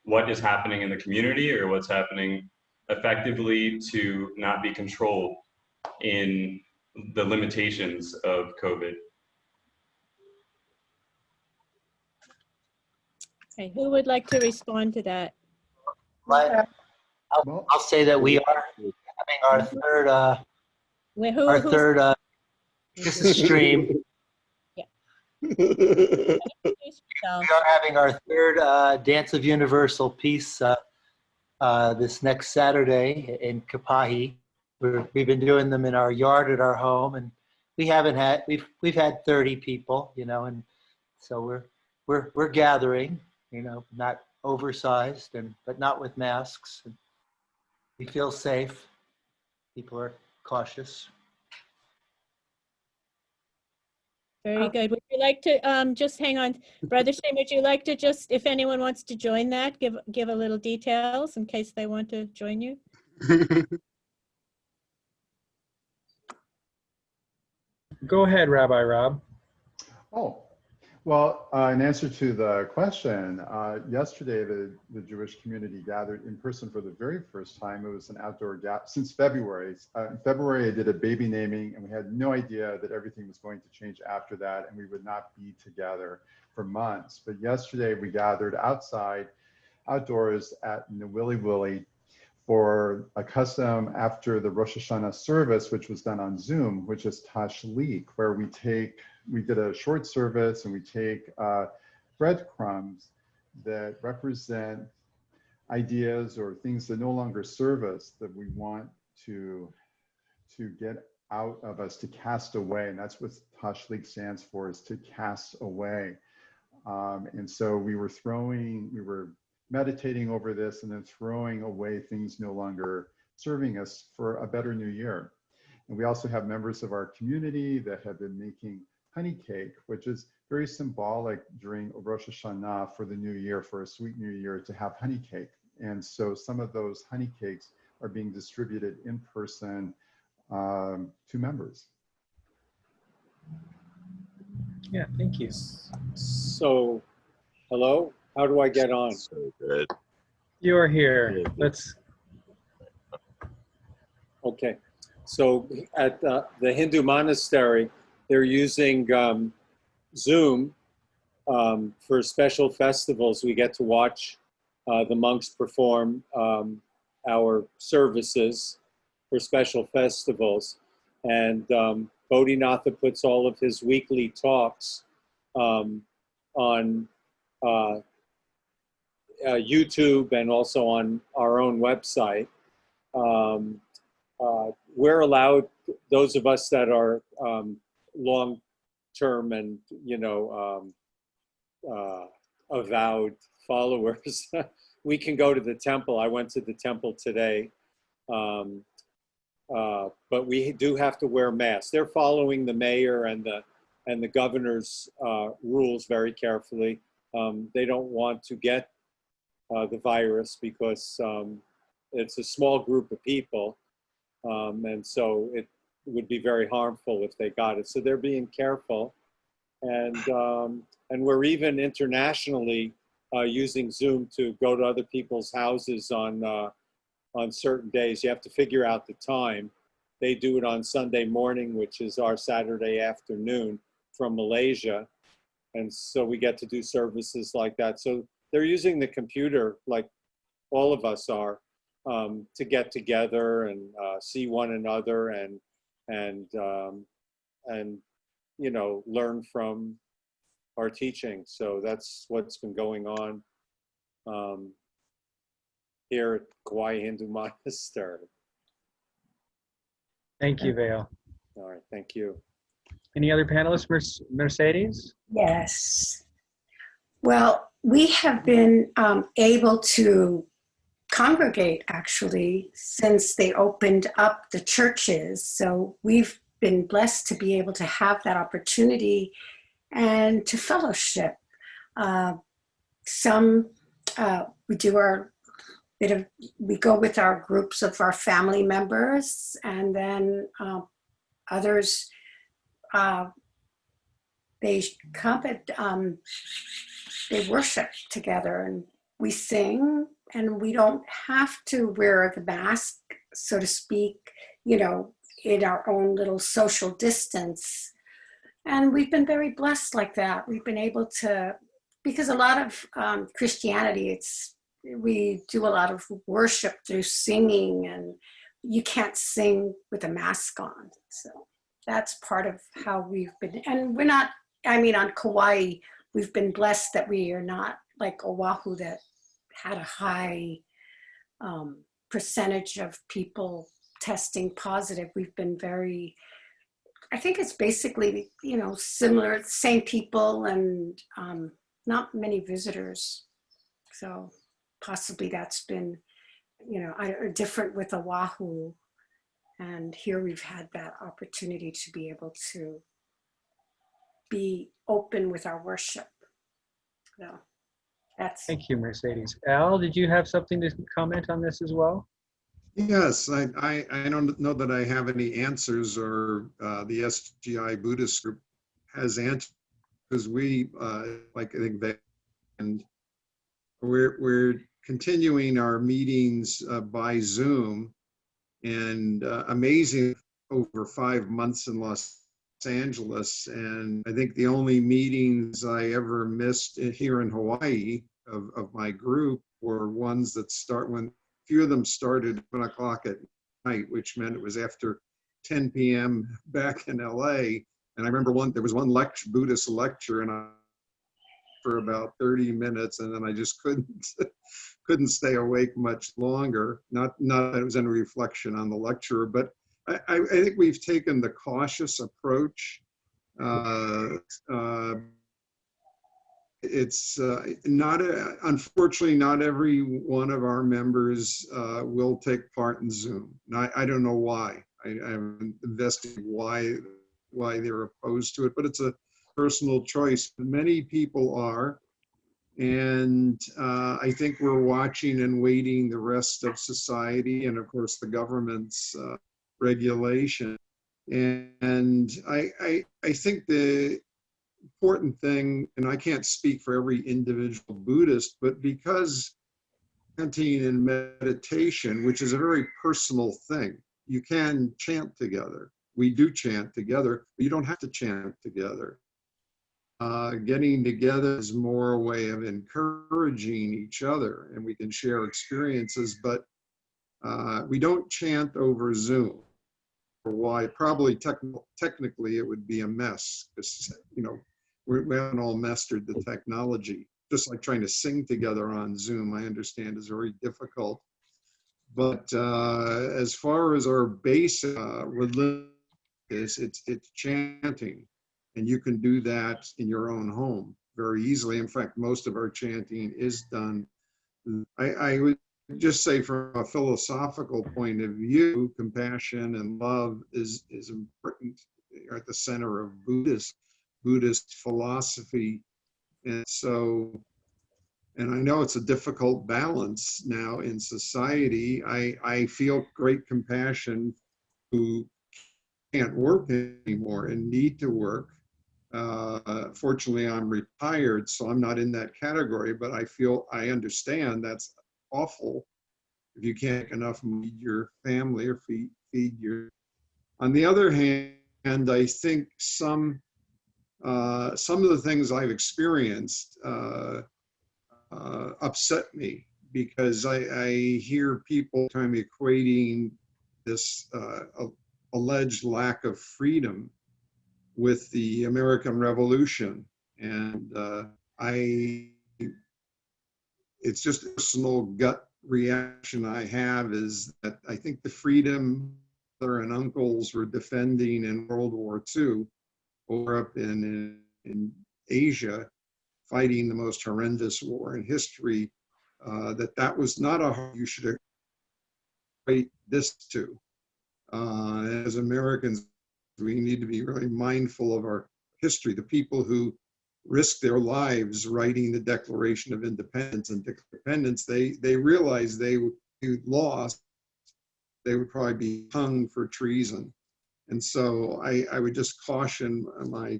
O: what is happening in the community or what's happening effectively to not be controlled in the limitations of COVID.
H: Okay, who would like to respond to that?
Q: I'll say that we are having our third this is stream.
H: Yeah.
Q: We are having our third Dance of Universal Peace this next Saturday in Kauai. We've been doing them in our yard at our home, and we haven't had, we've had 30 people, you know, and so we're gathering, you know, not oversized but not with masks. And we feel safe. People are cautious.
H: Very good. Would you like to just hang on, Brother Shane? Would you like to just, if anyone wants to join that, give a little details in case they want to join you?
A: Go ahead, Rabbi Rob.
K: Oh, well, in answer to the question, yesterday the Jewish community gathered in person for the very first time. It was an outdoor since February. In February, I did a baby naming, and we had no idea that everything was going to change after that, and we would not be together for months. But yesterday, we gathered outdoors at Willy Willy for a custom after the Rosh Hashanah service, which was done on Zoom, which is Tashlich, where we did a short service and we take breadcrumbs that represent ideas or things that no longer serve us that we want to get out of us, to cast away. And that's what Tashlich stands for, is to cast away. And so we were meditating over this and then throwing away things no longer serving us for a better new year. And we also have members of our community that have been making honey cake, which is very symbolic during Rosh Hashanah for the new year, for a sweet new year, to have honey cake. And so some of those honey cakes are being distributed in person to members.
A: Yeah, thank you.
M: So, hello, how do I get on?
R: So good.
A: You are here. Let's.
M: Okay, so at the Hindu monastery, they're using Zoom for special festivals. We get to watch the monks perform our services for special festivals. And Bodhinatha puts all of his weekly talks on YouTube and also on our own website. We're allowed, those of us that are long-term and, you know, avowed followers, we can go to the temple. I went to the temple today, but we do have to wear masks. They're following the mayor and the governor's rules very carefully. They don't want to get the virus because it's a small group of people, and so it would be very harmful if they got it. So they're being careful, and we're even internationally using Zoom to go to other people's houses on certain days. You have to figure out the time. They do it on Sunday morning, which is our Saturday afternoon from Malaysia, and so we get to do services like that. So they're using the computer, like all of us are, to get together and see one another and you know, learn from our teaching. So that's what's been going on here at Kauai Hindu Monastery.
A: Thank you, Vale.
M: All right, thank you.
A: Any other panelists, Mercedes?
L: Yes. Well, we have been able to congregate actually since they opened up the churches. So we've been blessed to be able to have that opportunity and to fellowship. We do we go with our groups of our family members, and then others, they come and they worship together, and we sing, and we don't have to wear the mask, so to speak, you know, in our own little social distance. And we've been very blessed like that. We've been able to, because a lot of Christianity, we do a lot of worship through singing, and you can't sing with a mask on. So that's part of how we've been, and we're not, I mean, on Kauai, we've been blessed that we are not like Oahu that had a high percentage of people testing positive. We've been very, I think it's basically, similar, same people and not many visitors. So possibly that's been, different with Oahu. And here we've had that opportunity to be able to be open with our worship. So that's.
A: Thank you, Mercedes. Al, did you have something to comment on this as well?
J: Yes, I don't know that I have any answers, or the SGI Buddhist group has answers, because we, I think that, and we're continuing our meetings by Zoom, and amazing, over 5 months in Los Angeles, and I think the only meetings I ever missed here in Hawaii of my group were ones that start when few of them started at 1 o'clock at night, which meant it was after 10 p.m. back in LA. And I remember there was one Buddhist lecture, and for about 30 minutes, and then I just couldn't stay awake much longer. Not that it was any reflection on the lecturer, but I think we've taken the cautious approach. It's unfortunately, not every one of our members will take part in Zoom. And I don't know why. I haven't investigated why they're opposed to it, but it's a personal choice. Many people are. And I think we're watching and waiting the rest of society, and of course the government's regulation. And I think the important thing, and I can't speak for every individual Buddhist, but because chanting and meditation, which is a very personal thing, you can chant together. We do chant together, but you don't have to chant together. Getting together is more a way of encouraging each other, and we can share experiences, but we don't chant over Zoom. Why? Probably technically it would be a mess, because we haven't all mastered the technology. Just like trying to sing together on Zoom, I understand, is very difficult. But as far as our basic religion is, it's chanting, and you can do that in your own home very easily. In fact, most of our chanting is done. I would just say, from a philosophical point of view, compassion and love is important. They're at the center of Buddhist philosophy. And so, and I know it's a difficult balance now in society. I feel great compassion who can't work anymore and need to work. Fortunately, I'm retired, so I'm not in that category, but I understand that's awful if you can't make enough to feed your family or feed your. On the other hand, I think some of the things I've experienced upset me, because I hear people kind of equating this alleged lack of freedom with the American Revolution, and it's just a personal gut reaction I have, is that I think the freedom mother and uncles were defending in World War II, or up in Asia, fighting the most horrendous war in history, that was not you should equate this to. As Americans, we need to be really mindful of our history. The people who risked their lives writing the Declaration of Independence and Independence, they realized they would be lost. They would probably be hung for treason. And so I would just caution my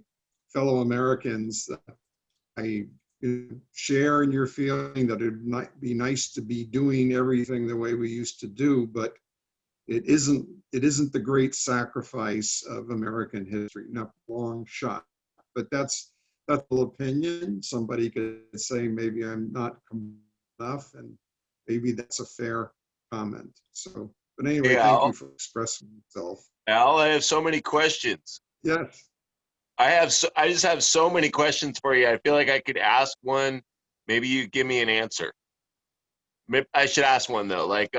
J: fellow Americans, I share in your feeling that it might be nice to be doing everything the way we used to do, but it isn't the great sacrifice of American history, not a long shot. But that's an opinion. Somebody could say maybe I'm not enough, and maybe that's a fair comment. So, but anyway,
R: hey,
J: thank you for expressing yourself.
R: Al, I have so many questions.
J: Yes.
R: I just have so many questions for you. I feel like I could ask one. Maybe you give me an answer. Maybe I should ask one though. Like,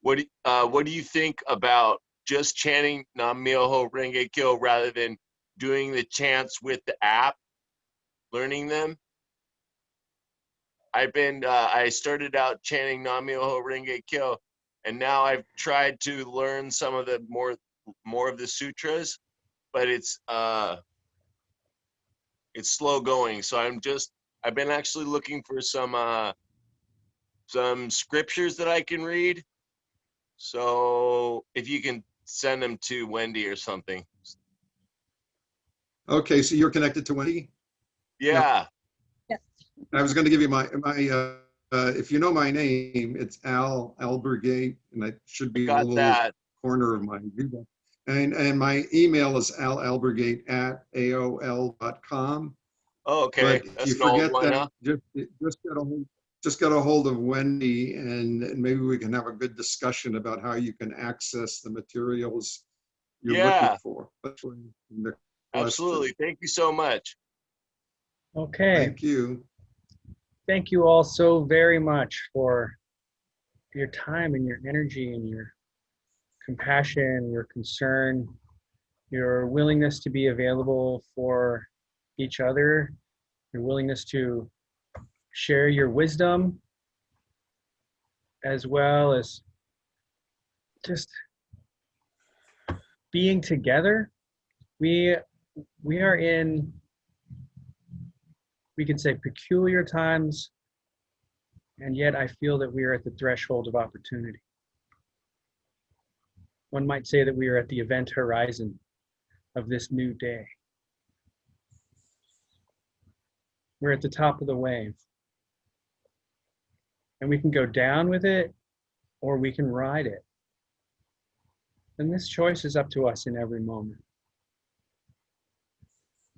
R: what do you think about just chanting Nam Myoho Renge Kyo rather than doing the chants with the app, learning them. I started out chanting Nam Myoho Renge Kyo, and now I've tried to learn some of the more of the sutras, but it's slow going. So I've been actually looking for some scriptures that I can read. So if you can send them to Wendy or something.
J: Okay, so you're connected to Wendy?
R: Yeah.
J: I was going to give you my if you know my name, it's Al Albergate, and I should be in the little corner of my view. And my email is alalbergate@aol.com.
R: Oh, okay.
J: But if
R: That's
J: you
R: an old
J: forget
R: one,
J: that,
R: huh?
J: just get a hold of Wendy, and maybe we can have a good discussion about how you can access the materials you're looking for. That's the question.
R: Absolutely. Thank you so much.
A: Okay.
J: Thank you.
A: Thank you all so very much for your time and your energy and your compassion, your concern, your willingness to be available for each other, your willingness to share your wisdom, as well as just being together. We are in, we could say, peculiar times, and yet I feel that we are at the threshold of opportunity. One might say that we are at the event horizon of this new day. We're at the top of the wave. And we can go down with it, or we can ride it. And this choice is up to us in every moment.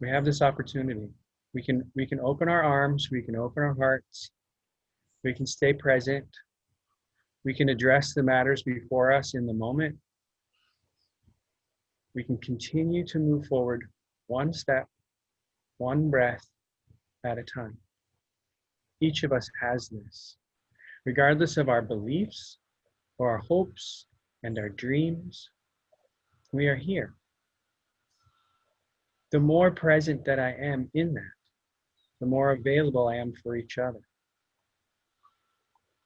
A: We have this opportunity. We can open our arms, we can open our hearts, we can stay present, we can address the matters before us in the moment. We can continue to move forward one step, one breath at a time. Each of us has this, regardless of our beliefs or our hopes and our dreams. We are here. The more present that I am in that, the more available I am for each other.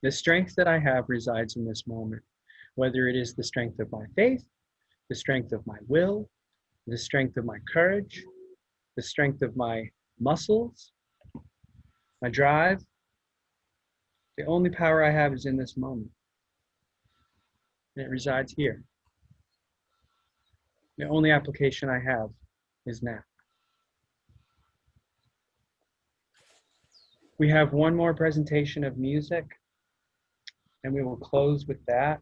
A: The strength that I have resides in this moment, whether it is the strength of my faith, the strength of my will, the strength of my courage, the strength of my muscles, my drive. The only power I have is in this moment. And it resides here. The only application I have is now. We have one more presentation of music, and we will close with that.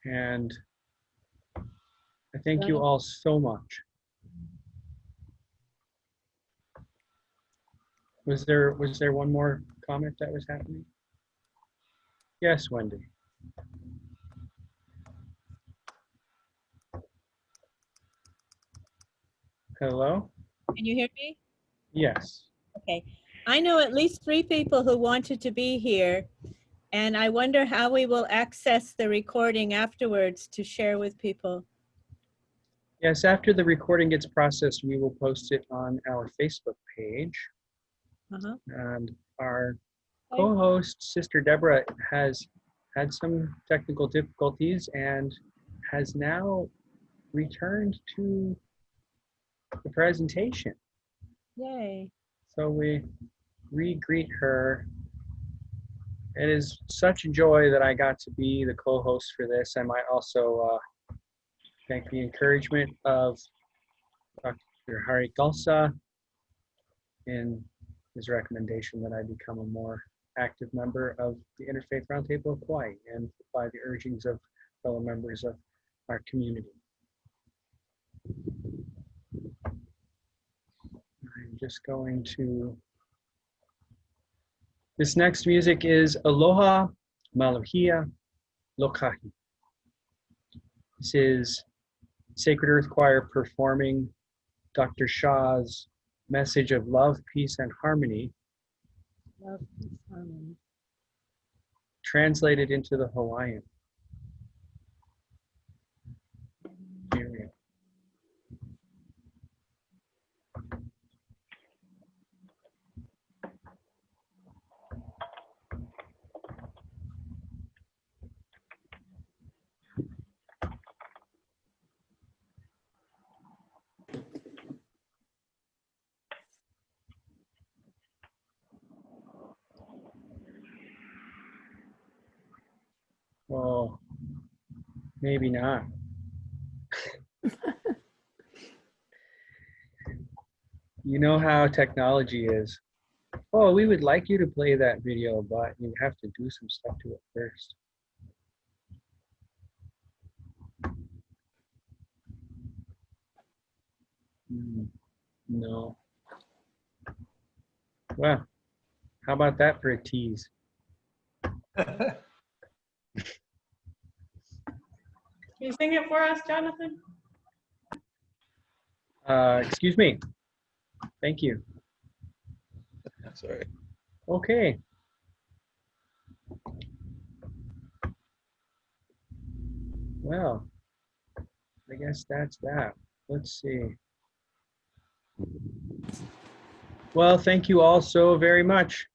A: And I thank you all so much. Was there one more comment that was happening? Yes, Wendy. Hello?
H: Can you hear me?
A: Yes.
H: Okay. I know at least 3 people who wanted to be here, and I wonder how we will access the recording afterwards to share with people.
A: Yes, after the recording gets processed, we will post it on our Facebook page. And our co-host, Sister Deborah, has had some technical difficulties and has now returned to the presentation.
H: Yay.
A: So we re-greet her. It is such a joy that I got to be the co-host for this. I might also thank the encouragement of Dr. Hari Galsa in his recommendation that I become a more active member of the Interfaith Roundtable of Kauai, and by the urgings of fellow members of our community. I'm just going to, this next music is Aloha Maluhia Lokahi. This is Sacred Earth Choir performing Dr. Shah's message of love, peace, and harmony,
H: Love, peace, harmony.
A: translated into the Hawaiian. Oh, maybe not. You know how technology is. Oh, we would like you to play that video, but you have to do some stuff to it first. No. Well, how about that for a tease?
P: Can you sing it for us, Jonathan?
A: Excuse me. Thank you.
R: Sorry.
A: Okay. Well, I guess that's that. Let's see. Well, thank you all so very much.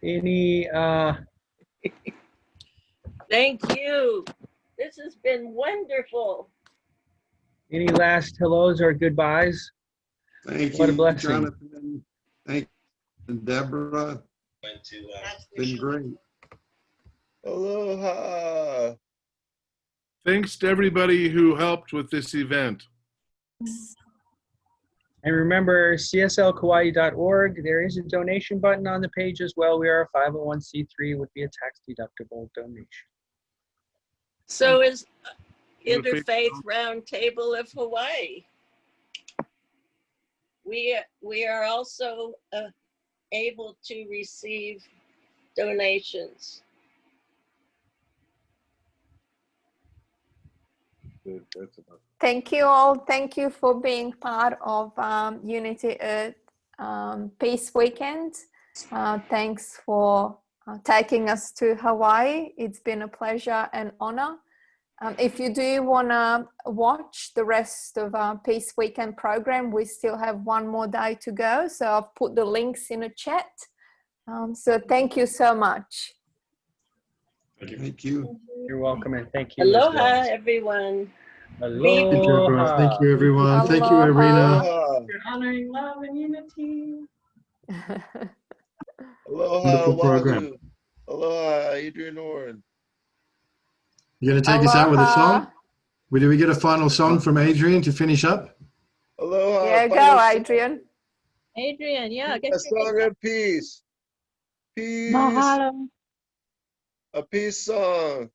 A: Any
S: Thank you. This has been wonderful.
A: any last hellos or goodbyes?
J: Thank
A: What a
J: you,
A: blessing.
J: Jonathan. Thank you, Deborah. Been great.
R: Aloha.
N: Thanks to everybody who helped with this event.
A: And remember, cslkauai.org, there is a donation button on the page as well. We are a 501c3, would be a tax-deductible donation.
S: So is Interfaith Roundtable of Hawaii. We are also able to receive donations.
B: Thank you all. Thank you for being part of Unity Earth Peace Weekend. Thanks for taking us to Hawaii. It's been a pleasure and honor. If you do want to watch the rest of our Peace Weekend program, we still have one more day to go. So I've put the links in the chat. So thank you so much.
J: Thank you.
A: You're welcome, and thank you.
S: Aloha, everyone.
A: Aloha.
C: Thank you, everyone. Thank you,
B: Aloha.
C: Irina.
P: You're honoring love and unity.
R: Aloha,
C: Wonderful program.
R: Wahoo. Aloha, Adrian Warren.
C: You going to take us out with a
B: Aloha.
C: song? Do we get a final song from Adrian to finish up?
R: Aloha.
B: Yeah, go,
R: final
B: Adrian.
H: Adrian, yeah, get
R: A song of peace. Peace.
H: Mahalo.
R: A peace song.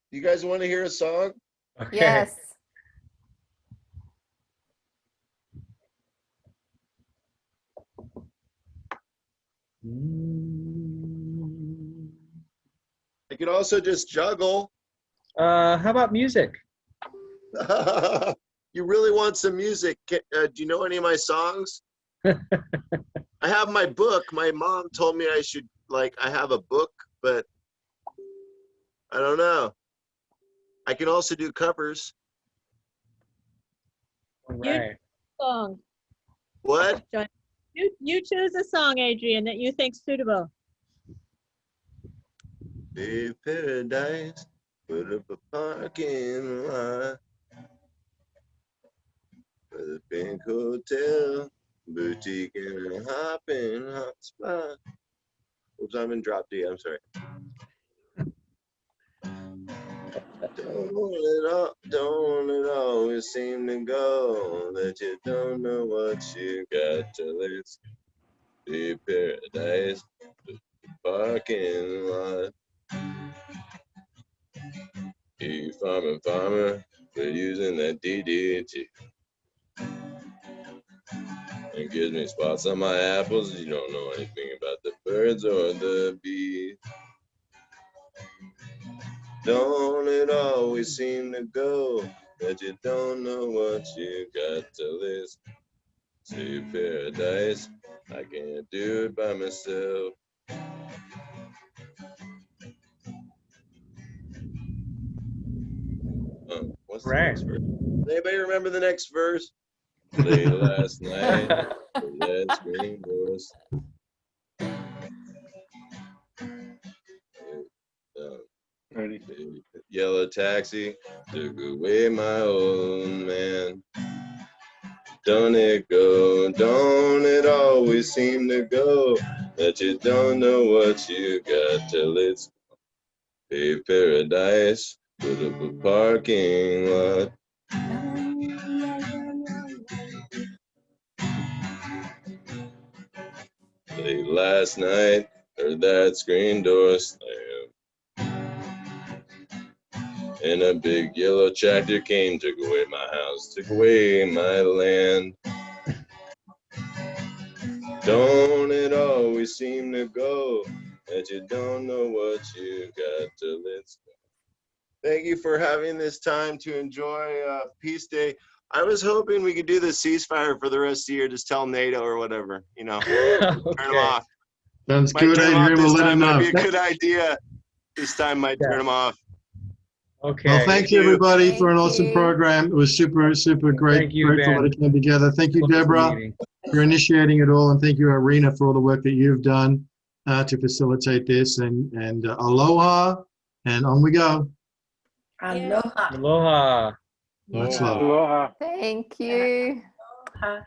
R: You guys want to hear a song?
A: Okay.
B: Yes.
R: I could also just juggle.
A: How about music?
R: You really want some music? Do you know any of my songs? I have my book. My mom told me I should, I have a book, but I don't know. I can also do covers.
A: All right.
H: Song.
R: What?
H: You choose a song, Adrian, that you think's suitable.
R: Hey, paradise, put up a parking lot for the pink hotel, boutique and a hopping hot spot. Oops, I'm in drop D. I'm sorry. Don't it always seem to go that you don't know what you got till it's the paradise, the parking lot. You farmer, for using that DDT. It gives me spots on my apples. You don't know anything about the birds or the bees. Don't it always seem to go that you don't know what you got till it's to paradise? I can't do it by myself. What's the next verse? Anybody remember the next verse? Late last night, the red screen doors. Yellow taxi took away my old man. Don't it go, don't it always seem to go that you don't know what you got till it's paved paradise. Put up a parking lot. Late last night, heard that screen door slam, and a big yellow tractor came, took away my house, took away my land. Don't it always seem to go that you don't know what you got till it's gone? Thank you for having this time to enjoy Peace Day. I was hoping we could do the ceasefire for the rest of the year. Just tell NATO or whatever, you know, turn them off.
C: Sounds
R: Might
C: good,
R: turn them off
C: Adrian. We'll
R: this
C: let him
R: time. Might
C: know.
R: be a good idea. This time might turn them off.
A: Okay.
C: Well, thank you everybody for an
B: Thank
C: awesome
B: you.
C: program. It was super, super great.
A: Thank you,
C: Grateful
A: Ben.
C: that it came together. Thank you,
A: Close the
C: Deborah,
A: meeting.
C: for initiating it all. And thank you, Irina, for all the work that you've done to facilitate this. And aloha, and on we go.
L: Aloha.
A: Aloha.
C: Much love.
B: Thank you.
L: Aloha.